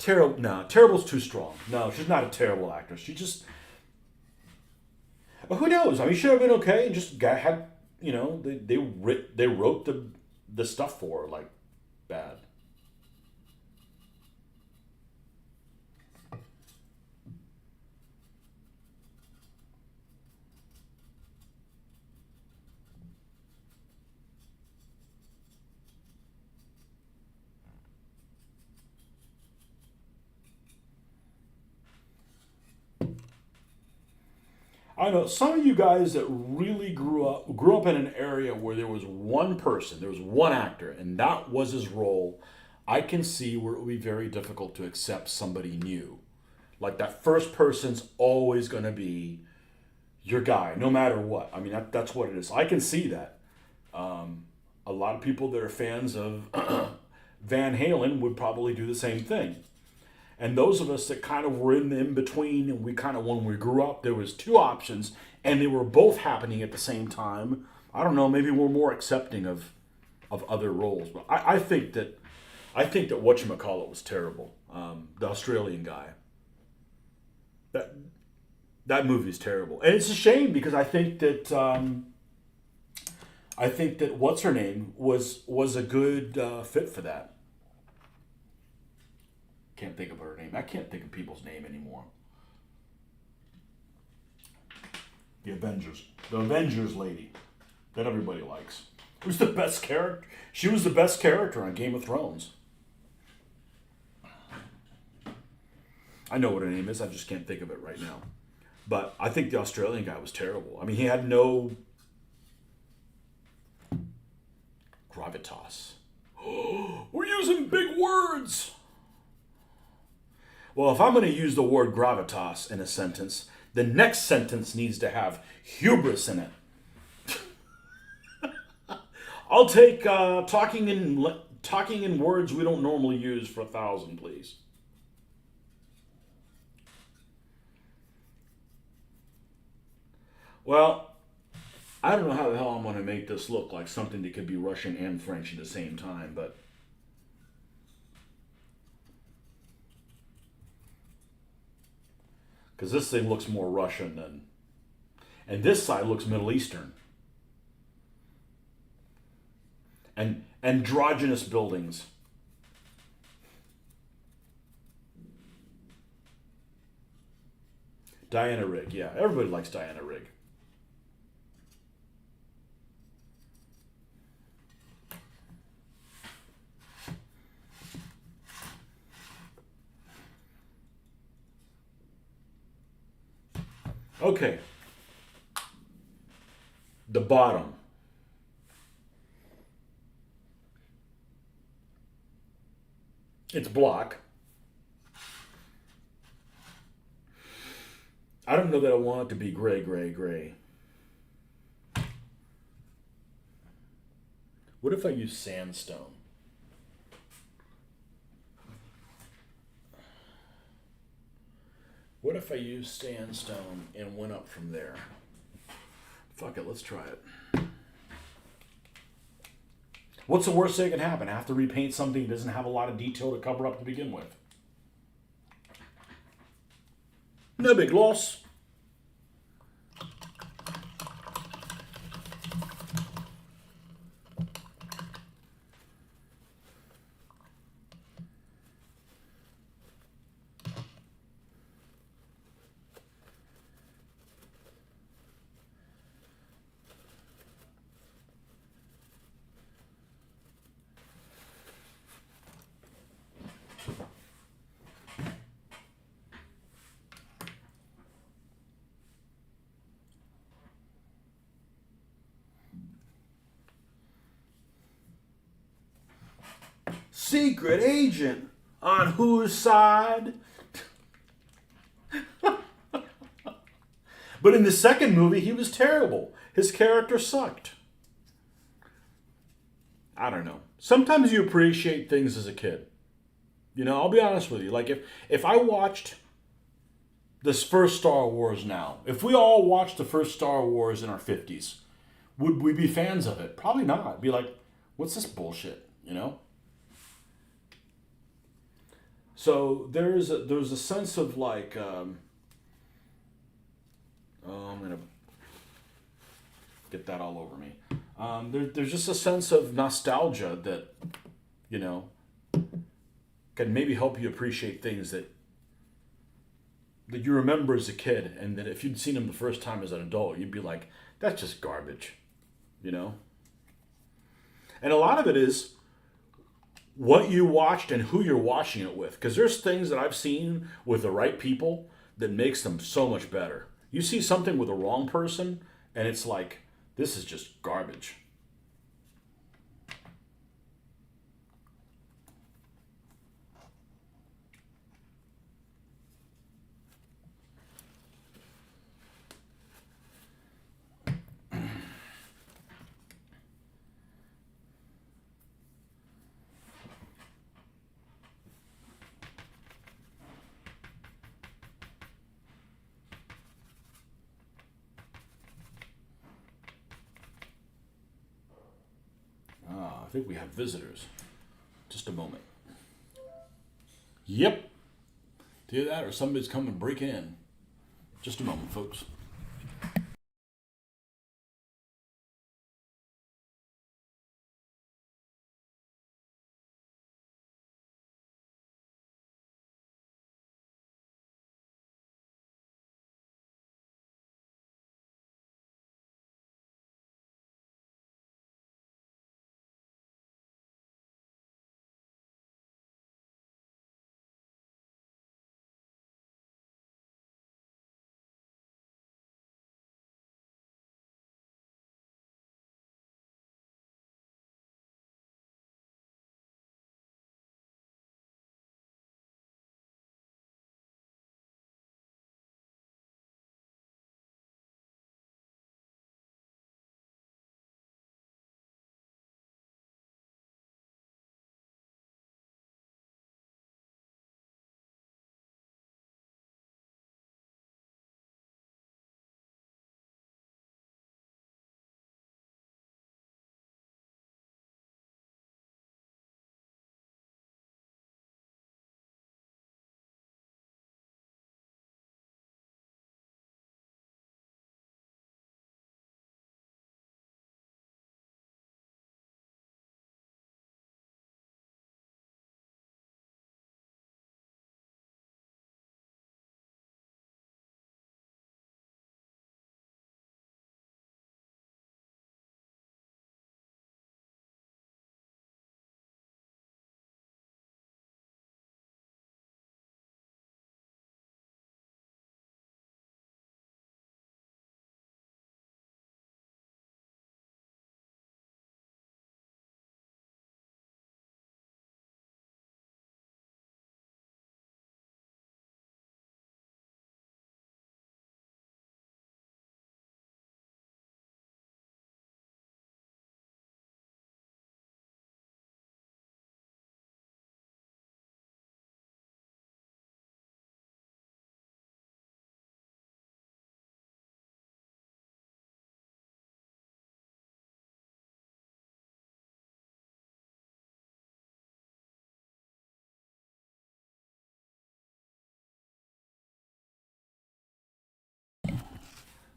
Terrible. No, terrible's too strong. No, she's not a terrible actress. She just, well, who knows? I mean, she should have been okay and just had, they wrote the stuff for her like bad. I know some of you guys that really grew up in an area where there was one person, there was one actor, and that was his role. I can see where it would be very difficult to accept somebody new. Like that first person's always going to be your guy, no matter what. I mean, that's what it is. I can see that. A lot of people that are fans of Van Halen would probably do the same thing. And those of us that kind of were in between, and we kind of, when we grew up, there was two options, and they were both happening at the same time. I don't know, maybe we're more accepting of other roles. But I think that whatchamacallit was terrible. The Australian guy. That movie's terrible, and it's a shame because I think that what's her name was a good fit for that. Can't think of her name. I can't think of people's name anymore. The Avengers. The Avengers lady that everybody likes. Who's the best character? She was the best character on Game of Thrones. I know what her name is. I just can't think of it right now. But I think the Australian guy was terrible. I mean, he had no gravitas. We're using big words. Well, if I'm going to use the word gravitas in a sentence, the next sentence needs to have hubris in it. I'll take talking in words we don't normally use for 1,000, please. Well, I don't know how the hell I'm going to make this look like something that could be Russian and French at the same time, but because this thing looks more Russian and this side looks Middle Eastern. And androgynous buildings. Diana Rigg, yeah. Everybody likes Diana Rigg. Okay. The bottom. It's black. I don't know that I want it to be gray, gray, gray. What if I use sandstone? What if I use sandstone and went up from there? Fuck it, let's try it. What's the worst that can happen? I have to repaint something that doesn't have a lot of detail to cover up to begin with. No big loss. Secret agent on whose side? But in the second movie, he was terrible. His character sucked. I don't know. Sometimes you appreciate things as a kid. You know, I'll be honest with you. Like if I watched this first Star Wars now, if we all watched the first Star Wars in our 50s, would we be fans of it? Probably not. Be like, what's this bullshit? You know? So there's a sense of like, oh, I'm gonna get that all over me. There's just a sense of nostalgia that, you know, can maybe help you appreciate things that you remember as a kid, and that if you'd seen them the first time as an adult, you'd be like, that's just garbage, you know? And a lot of it is what you watched and who you're watching it with. Because there's things that I've seen with the right people that makes them so much better. You see something with the wrong person, and it's like, this is just garbage. I think we have visitors. Just a moment. Yep. Do you hear that? Or somebody's coming breaking in. Just a moment, folks.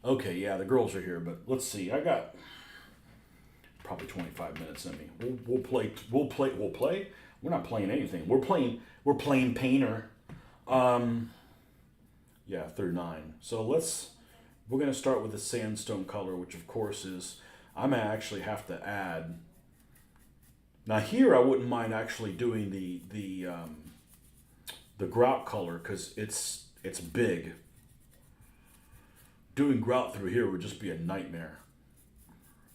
Okay, yeah, the girls are here, but let's see. I got probably 25 minutes in me. We'll play. We'll play. We'll play. We're not playing anything. We're playing. We're playing Painter. Um, yeah, through 9. So let's. We're gonna start with the sandstone color, which of course is. I'm gonna actually have to add. Now here, I wouldn't mind actually doing the grout color because it's big. Doing grout through here would just be a nightmare.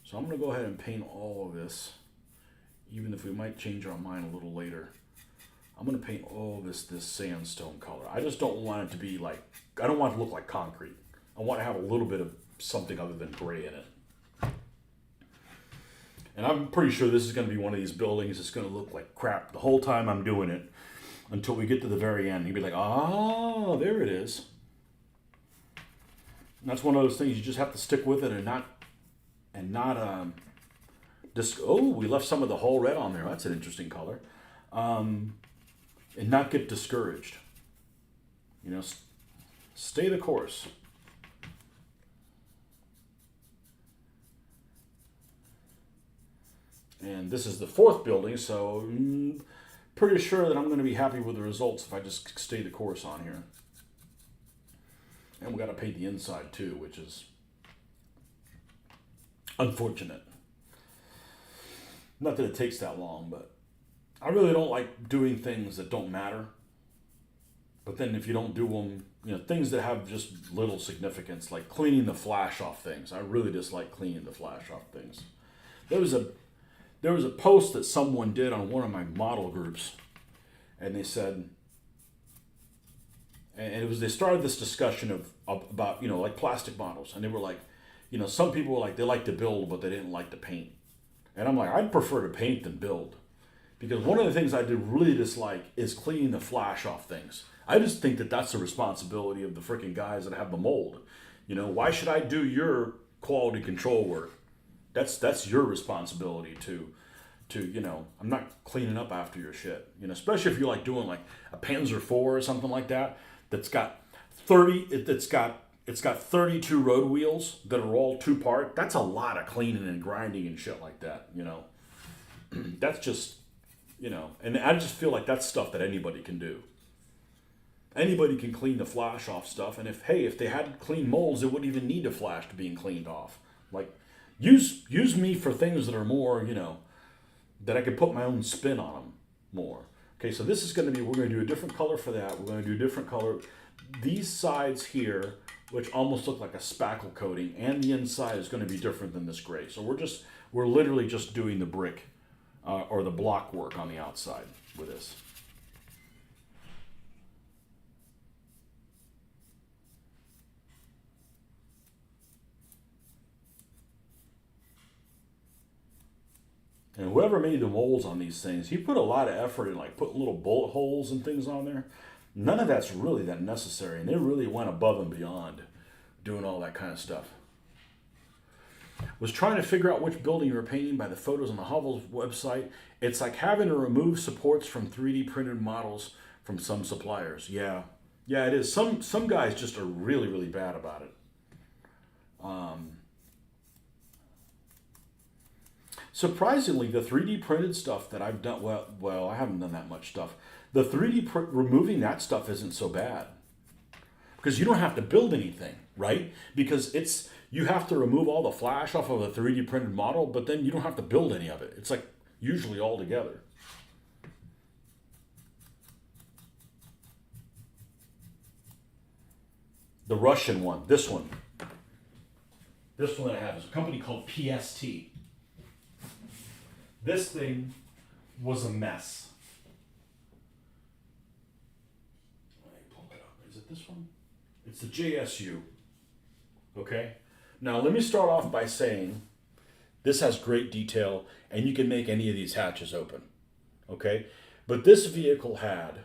So I'm going to go ahead and paint all of this, even if we might change our mind a little later. I'm going to paint all of this sandstone color. I just don't want it to be like, I don't want it to look like concrete. I want to have a little bit of something other than gray in it. And I'm pretty sure this is going to be one of these buildings that's going to look like crap the whole time I'm doing it until we get to the very end. You'll be like, oh, there it is. And that's one of those things you just have to stick with it and not just, oh, we left some of the whole red on there. That's an interesting color. and not get discouraged. You know, stay the course. And this is the fourth building, so pretty sure that I'm going to be happy with the results if I just stay the course on here. And we got to paint the inside too, which is unfortunate. Not that it takes that long, but I really don't like doing things that don't matter. But then if you don't do them, you know, things that have just little significance, like cleaning the flash off things. I really dislike cleaning the flash off things. There was a post that someone did on one of my model groups, and they said, and it was, they started this discussion about, you know, like plastic models, and they were like, you know, some people were like, they like to build, but they didn't like to paint. And I'm like, I'd prefer to paint than build. Because one of the things I do really dislike is cleaning the flash off things. I just think that that's the responsibility of the freaking guys that have the mold. You know, why should I do your quality control work? That's your responsibility to, you know, I'm not cleaning up after your shit. You know, especially if you're like doing like a Panzer IV or something like that, that's got 32 road wheels that are all two part. That's a lot of cleaning and grinding and shit like that, you know. That's just, you know, and I just feel like that's stuff that anybody can do. Anybody can clean the flash off stuff, and if they had clean molds, it wouldn't even need a flash to being cleaned off. Like, use me for things that are more, you know, that I could put my own spin on them more. Okay, so this is going to be, we're going to do a different color for that. We're going to do a different color. These sides here, which almost look like a spackle coating, and the inside is going to be different than this gray. So we're literally just doing the brick or the block work on the outside with this. And whoever made the molds on these things, he put a lot of effort in like putting little bullet holes and things on there. None of that's really that necessary, and they really went above and beyond doing all that kind of stuff. Was trying to figure out which building you were painting by the photos on the Hovels website. It's like having to remove supports from 3D printed models from some suppliers. Yeah, it is. Some guys just are really, really bad about it. Surprisingly, the 3D printed stuff that I've done, well, I haven't done that much stuff. The 3D removing that stuff isn't so bad because you don't have to build anything, right? Because you have to remove all the flash off of a 3D printed model, but then you don't have to build any of it. It's like usually all together. The Russian one, this one that I have is a company called PST. This thing was a mess. Let me pull it up. Is it this one? It's the JSU. Okay? Now let me start off by saying this has great detail and you can make any of these hatches open. Okay? But this vehicle had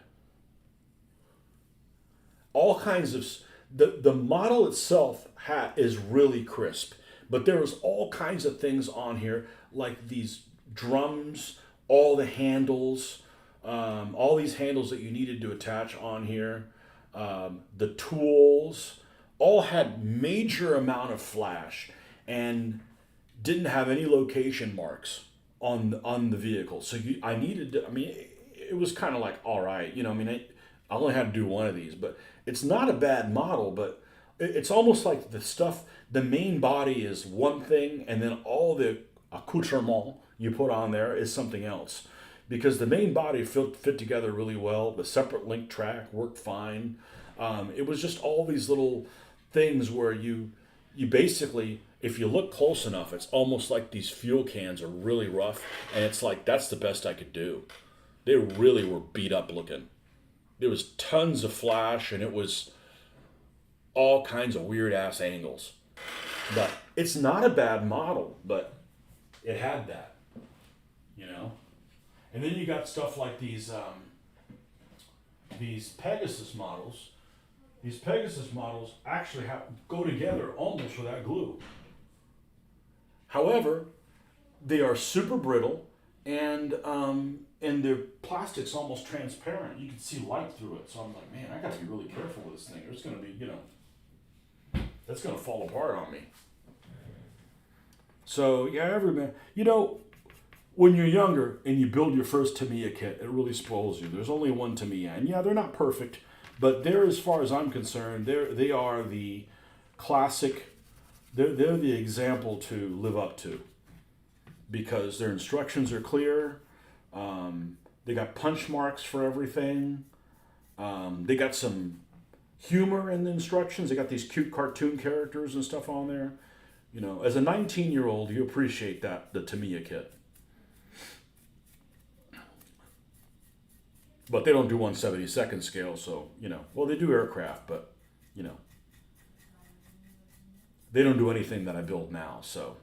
all kinds of... The model itself is really crisp. But there was all kinds of things on here like these drums, all the handles, all these handles that you needed to attach on here, the tools, all had major amount of flash and didn't have any location marks on the vehicle. So it was kind of like, all right, you know, I only had to do one of these, but it's not a bad model, but it's almost like the main body is one thing and then all the accoutrement you put on there is something else, because the main body fit together really well. The separate link track worked fine. It was just all these little things where you basically, if you look close enough, it's almost like these fuel cans are really rough, and it's like that's the best I could do. They really were beat up looking. There was tons of flash, and it was all kinds of weird ass angles. But it's not a bad model, but it had that. You know, and then you got stuff like these Pegasus models. These Pegasus models actually go together almost without glue. However, they are super brittle, and and the plastic's almost transparent. You can see light through it. So I'm like, man, I got to be really careful with this thing. There's going to be, that's going to fall apart on me. So yeah, when you're younger and you build your first Tamiya kit, it really spoils you. There's only one Tamiya, and yeah, they're not perfect, but they're, as far as I'm concerned, they are the classic. They're the example to live up to because their instructions are clear. They got punch marks for everything. They got some humor in the instructions. They got these cute cartoon characters and stuff on there. As a 19-year-old, you appreciate the Tamiya kit. But they don't do 1/72nd scale, so, well, they do aircraft, but, they don't do anything that I build now, so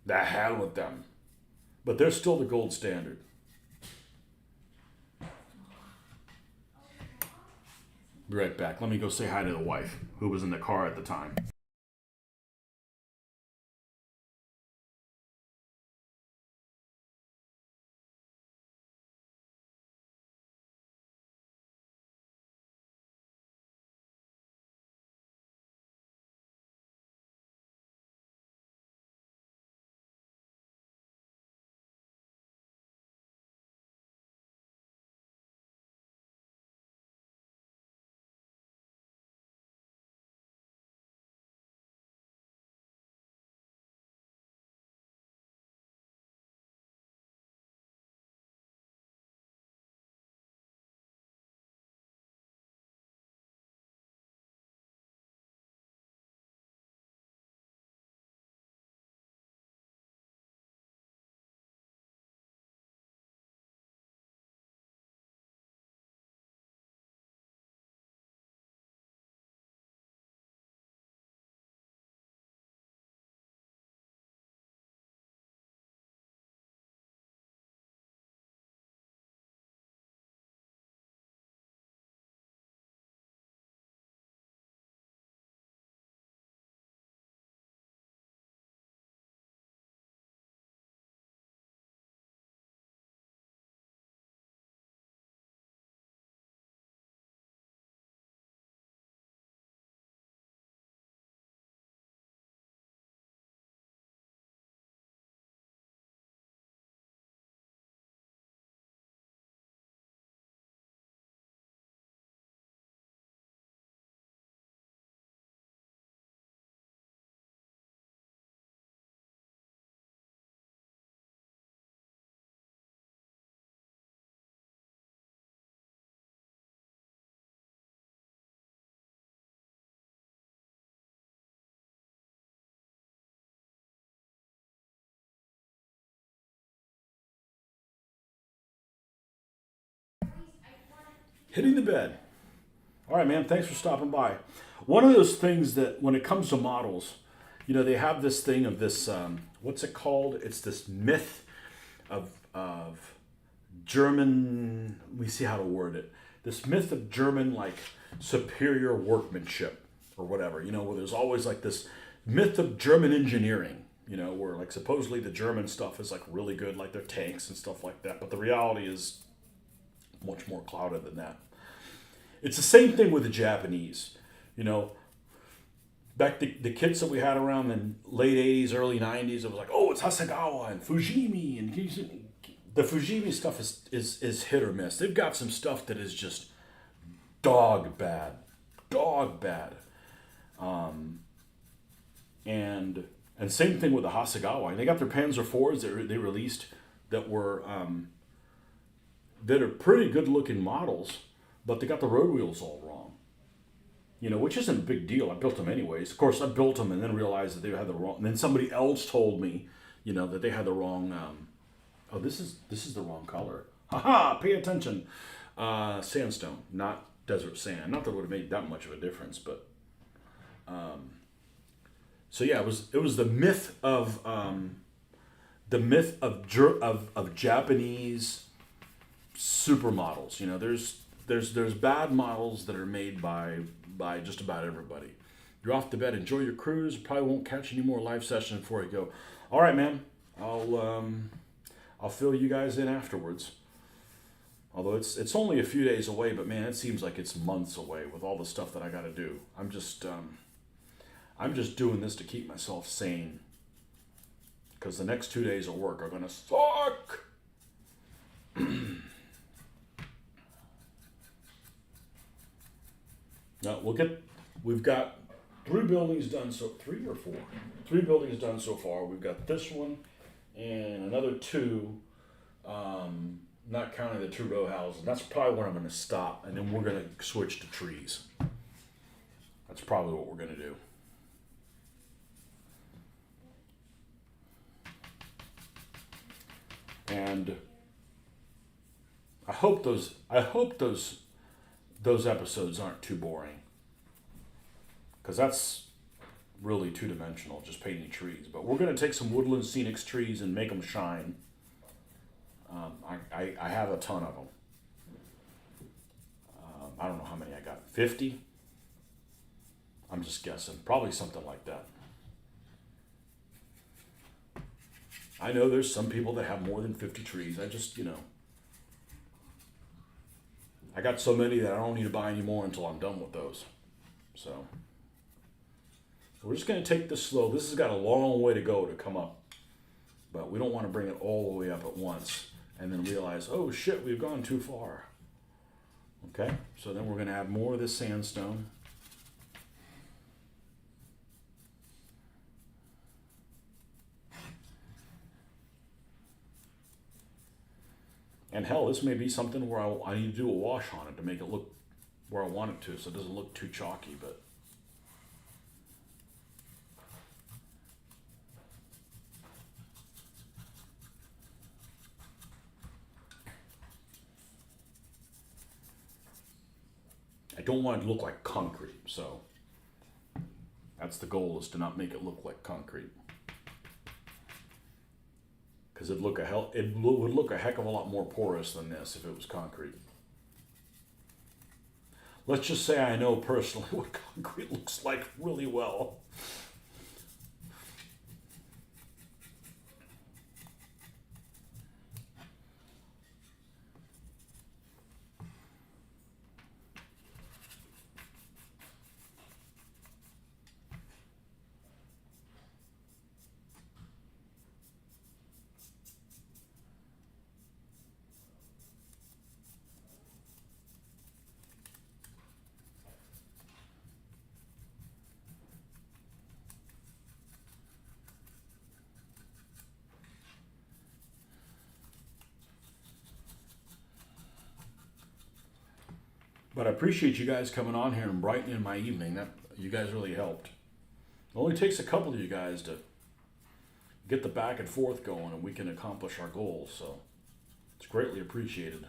the hell with them. But they're still the gold standard. Be right back. Let me go say hi to the wife, who was in the car at the time. Hitting the bed. All right, man. Thanks for stopping by. One of those things that, when it comes to models, they have this thing of this. What's it called? It's this myth of German. We see how to word it. This myth of German superior workmanship or whatever. Where there's always this myth of German engineering. Where supposedly the German stuff is really good, like their tanks and stuff like that. But the reality is much more clouded than that. It's the same thing with the Japanese. Back the kits that we had around the late 80s, early 90s, it was it's Hasegawa and Fujimi. And the Fujimi stuff is hit or miss. They've got some stuff that is just dog bad. Dog bad. And same thing with the Hasegawa. And they got their Panzer IVs that they released that were that are pretty good looking models, but they got the road wheels all wrong. Which isn't a big deal. I built them anyways. Of course, I built them and then realized that they had the wrong. And then somebody else told me, that they had the wrong. Oh, this is the wrong color. Haha! Pay attention. Sandstone, not desert sand. Not that it would have made that much of a difference, but. So yeah, it was the myth of Japanese supermodels. There's bad models that are made by just about everybody. You're off to bed. Enjoy your cruise. Probably won't catch any more live session before you go. All right, man. I'll fill you guys in afterwards. Although it's only a few days away, but man, it seems like it's months away with all the stuff that I got to do. I'm just doing this to keep myself sane, because the next 2 days of work are gonna suck. Now we've got 3 buildings done, so 3 or 4, 3 buildings done so far. We've got this one and another 2. Not counting the 2 row houses. That's probably where I'm going to stop, and then we're going to switch to trees. That's probably what we're going to do. And I hope those episodes aren't too boring, because that's really 2-dimensional, just painting trees. But we're going to take some woodland scenics trees and make them shine. I have a ton of them. I don't know how many I got. 50? I'm just guessing. Probably something like that. I know there's some people that have more than 50 trees. I just, I got so many that I don't need to buy any more until I'm done with those. So we're just going to take this slow. This has got a long way to go to come up. But we don't want to bring it all the way up at once and then realize, oh shit, we've gone too far. Okay, so then we're going to add more of this sandstone. And hell, this may be something where I need to do a wash on it to make it look where I want it to, so it doesn't look too chalky, but I don't want it to look like concrete, so that's the goal, is to not make it look like concrete. Because it would look a heck of a lot more porous than this if it was concrete. Let's just say I know personally what concrete looks like really well. But I appreciate you guys coming on here and brightening my evening. That you guys really helped. It only takes a couple of you guys to get the back and forth going, and we can accomplish our goals. So it's greatly appreciated.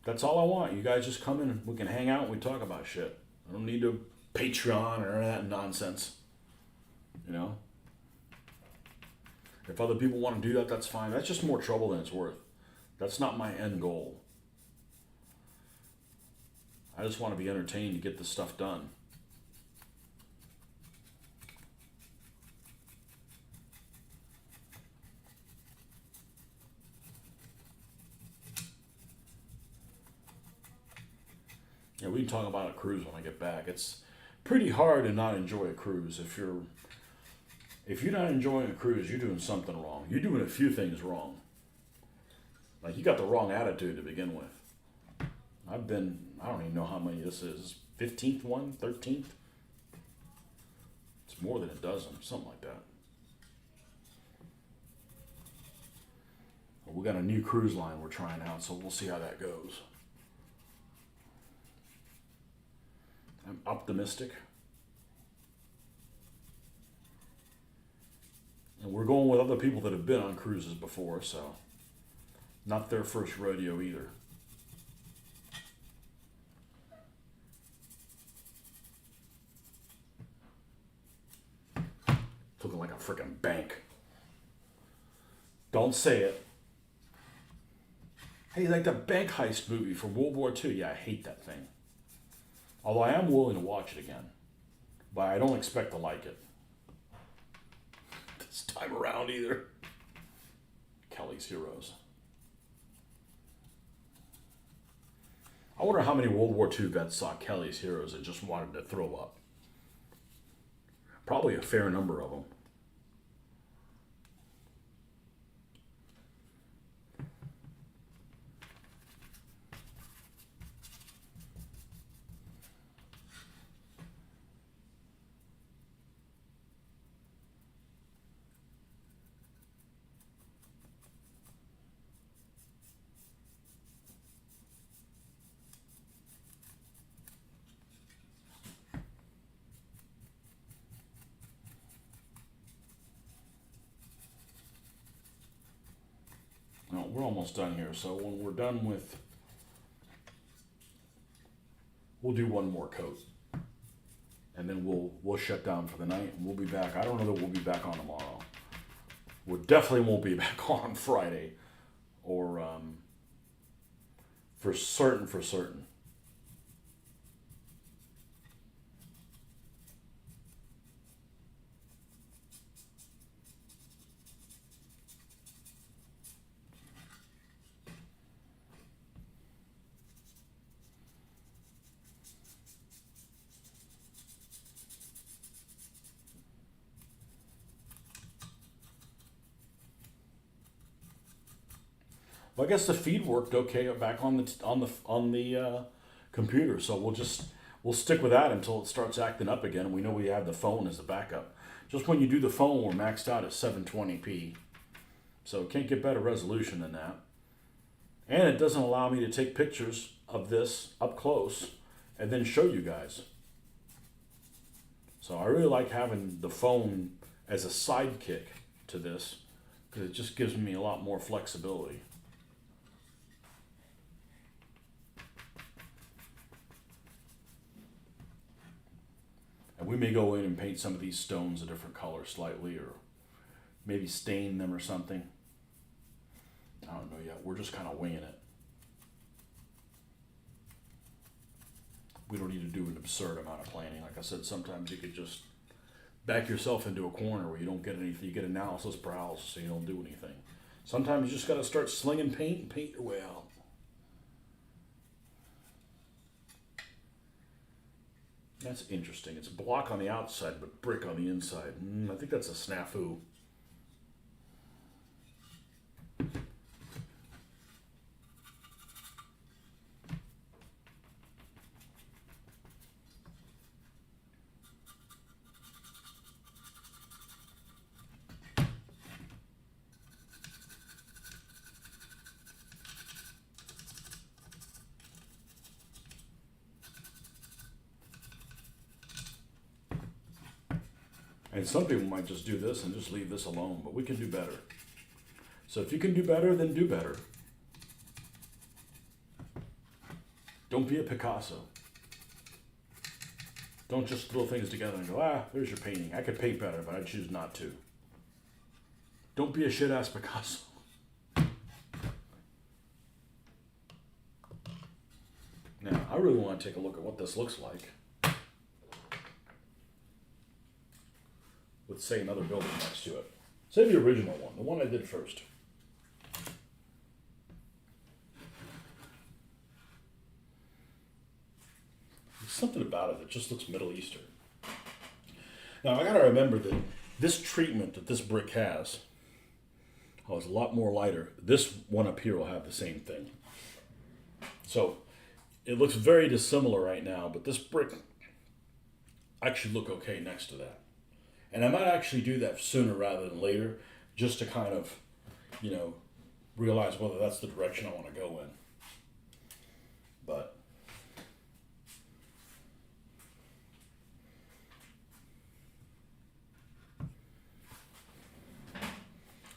That's all I want. You guys just come in and we can hang out and we talk about shit. I don't need to Patreon or that nonsense. If other people want to do that, that's fine. That's just more trouble than it's worth. That's not my end goal. I just want to be entertained to get this stuff done. Yeah, we can talk about a cruise when I get back. It's pretty hard to not enjoy a cruise. If you're not enjoying a cruise, you're doing something wrong. You're doing a few things wrong. Like, you got the wrong attitude to begin with. I don't even know how many this is. 15th one? 13th? It's more than a dozen, something like that. We got a new cruise line we're trying out, so we'll see how that goes. I'm optimistic. And we're going with other people that have been on cruises before, so not their first rodeo either. Looking like a freaking bank. Don't say it. Hey, like the bank heist movie from World War II. Yeah, I hate that thing. Although I am willing to watch it again. But I don't expect to like it this time around either. Kelly's Heroes. I wonder how many World War II vets saw Kelly's Heroes and just wanted to throw up. Probably a fair number of them. No, we're almost done here. So when we're done with, we'll do one more coat, and then we'll shut down for the night, and we'll be back. I don't know that we'll be back on tomorrow. We definitely won't be back on Friday, or for certain. Well, I guess the feed worked okay back on the computer, so we'll stick with that until it starts acting up again. We know we have the phone as the backup. Just when you do the phone, we're maxed out at 720p, so it can't get better resolution than that. And it doesn't allow me to take pictures of this up close and then show you guys. So I really like having the phone as a sidekick to this because it just gives me a lot more flexibility. And we may go in and paint some of these stones a different color slightly, or maybe stain them or something. I don't know yet. We're just kind of winging it. We don't need to do an absurd amount of planning. Like I said, sometimes you could just back yourself into a corner where you don't get anything. You get analysis paralysis, so you don't do anything. Sometimes you just got to start slinging paint and paint your way out. That's interesting. It's block on the outside, but brick on the inside. I think that's a snafu. And some people might just do this and just leave this alone, but we can do better. So if you can do better, then do better. Don't be a Picasso. Don't just throw things together and go, there's your painting. I could paint better, but I choose not to. Don't be a shit-ass Picasso. Now, I really want to take a look at what this looks like. With, say, another building next to it. Say the original one, the one I did first. There's something about it that just looks Middle Eastern. Now, I gotta remember that this treatment that this brick has is a lot more lighter. This one up here will have the same thing. So, it looks very dissimilar right now, but this brick actually look okay next to that. And I might actually do that sooner rather than later, just to kind of, realize whether that's the direction I want to go in. But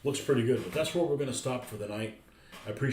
looks pretty good. But that's where we're going to stop for the night. I appreciate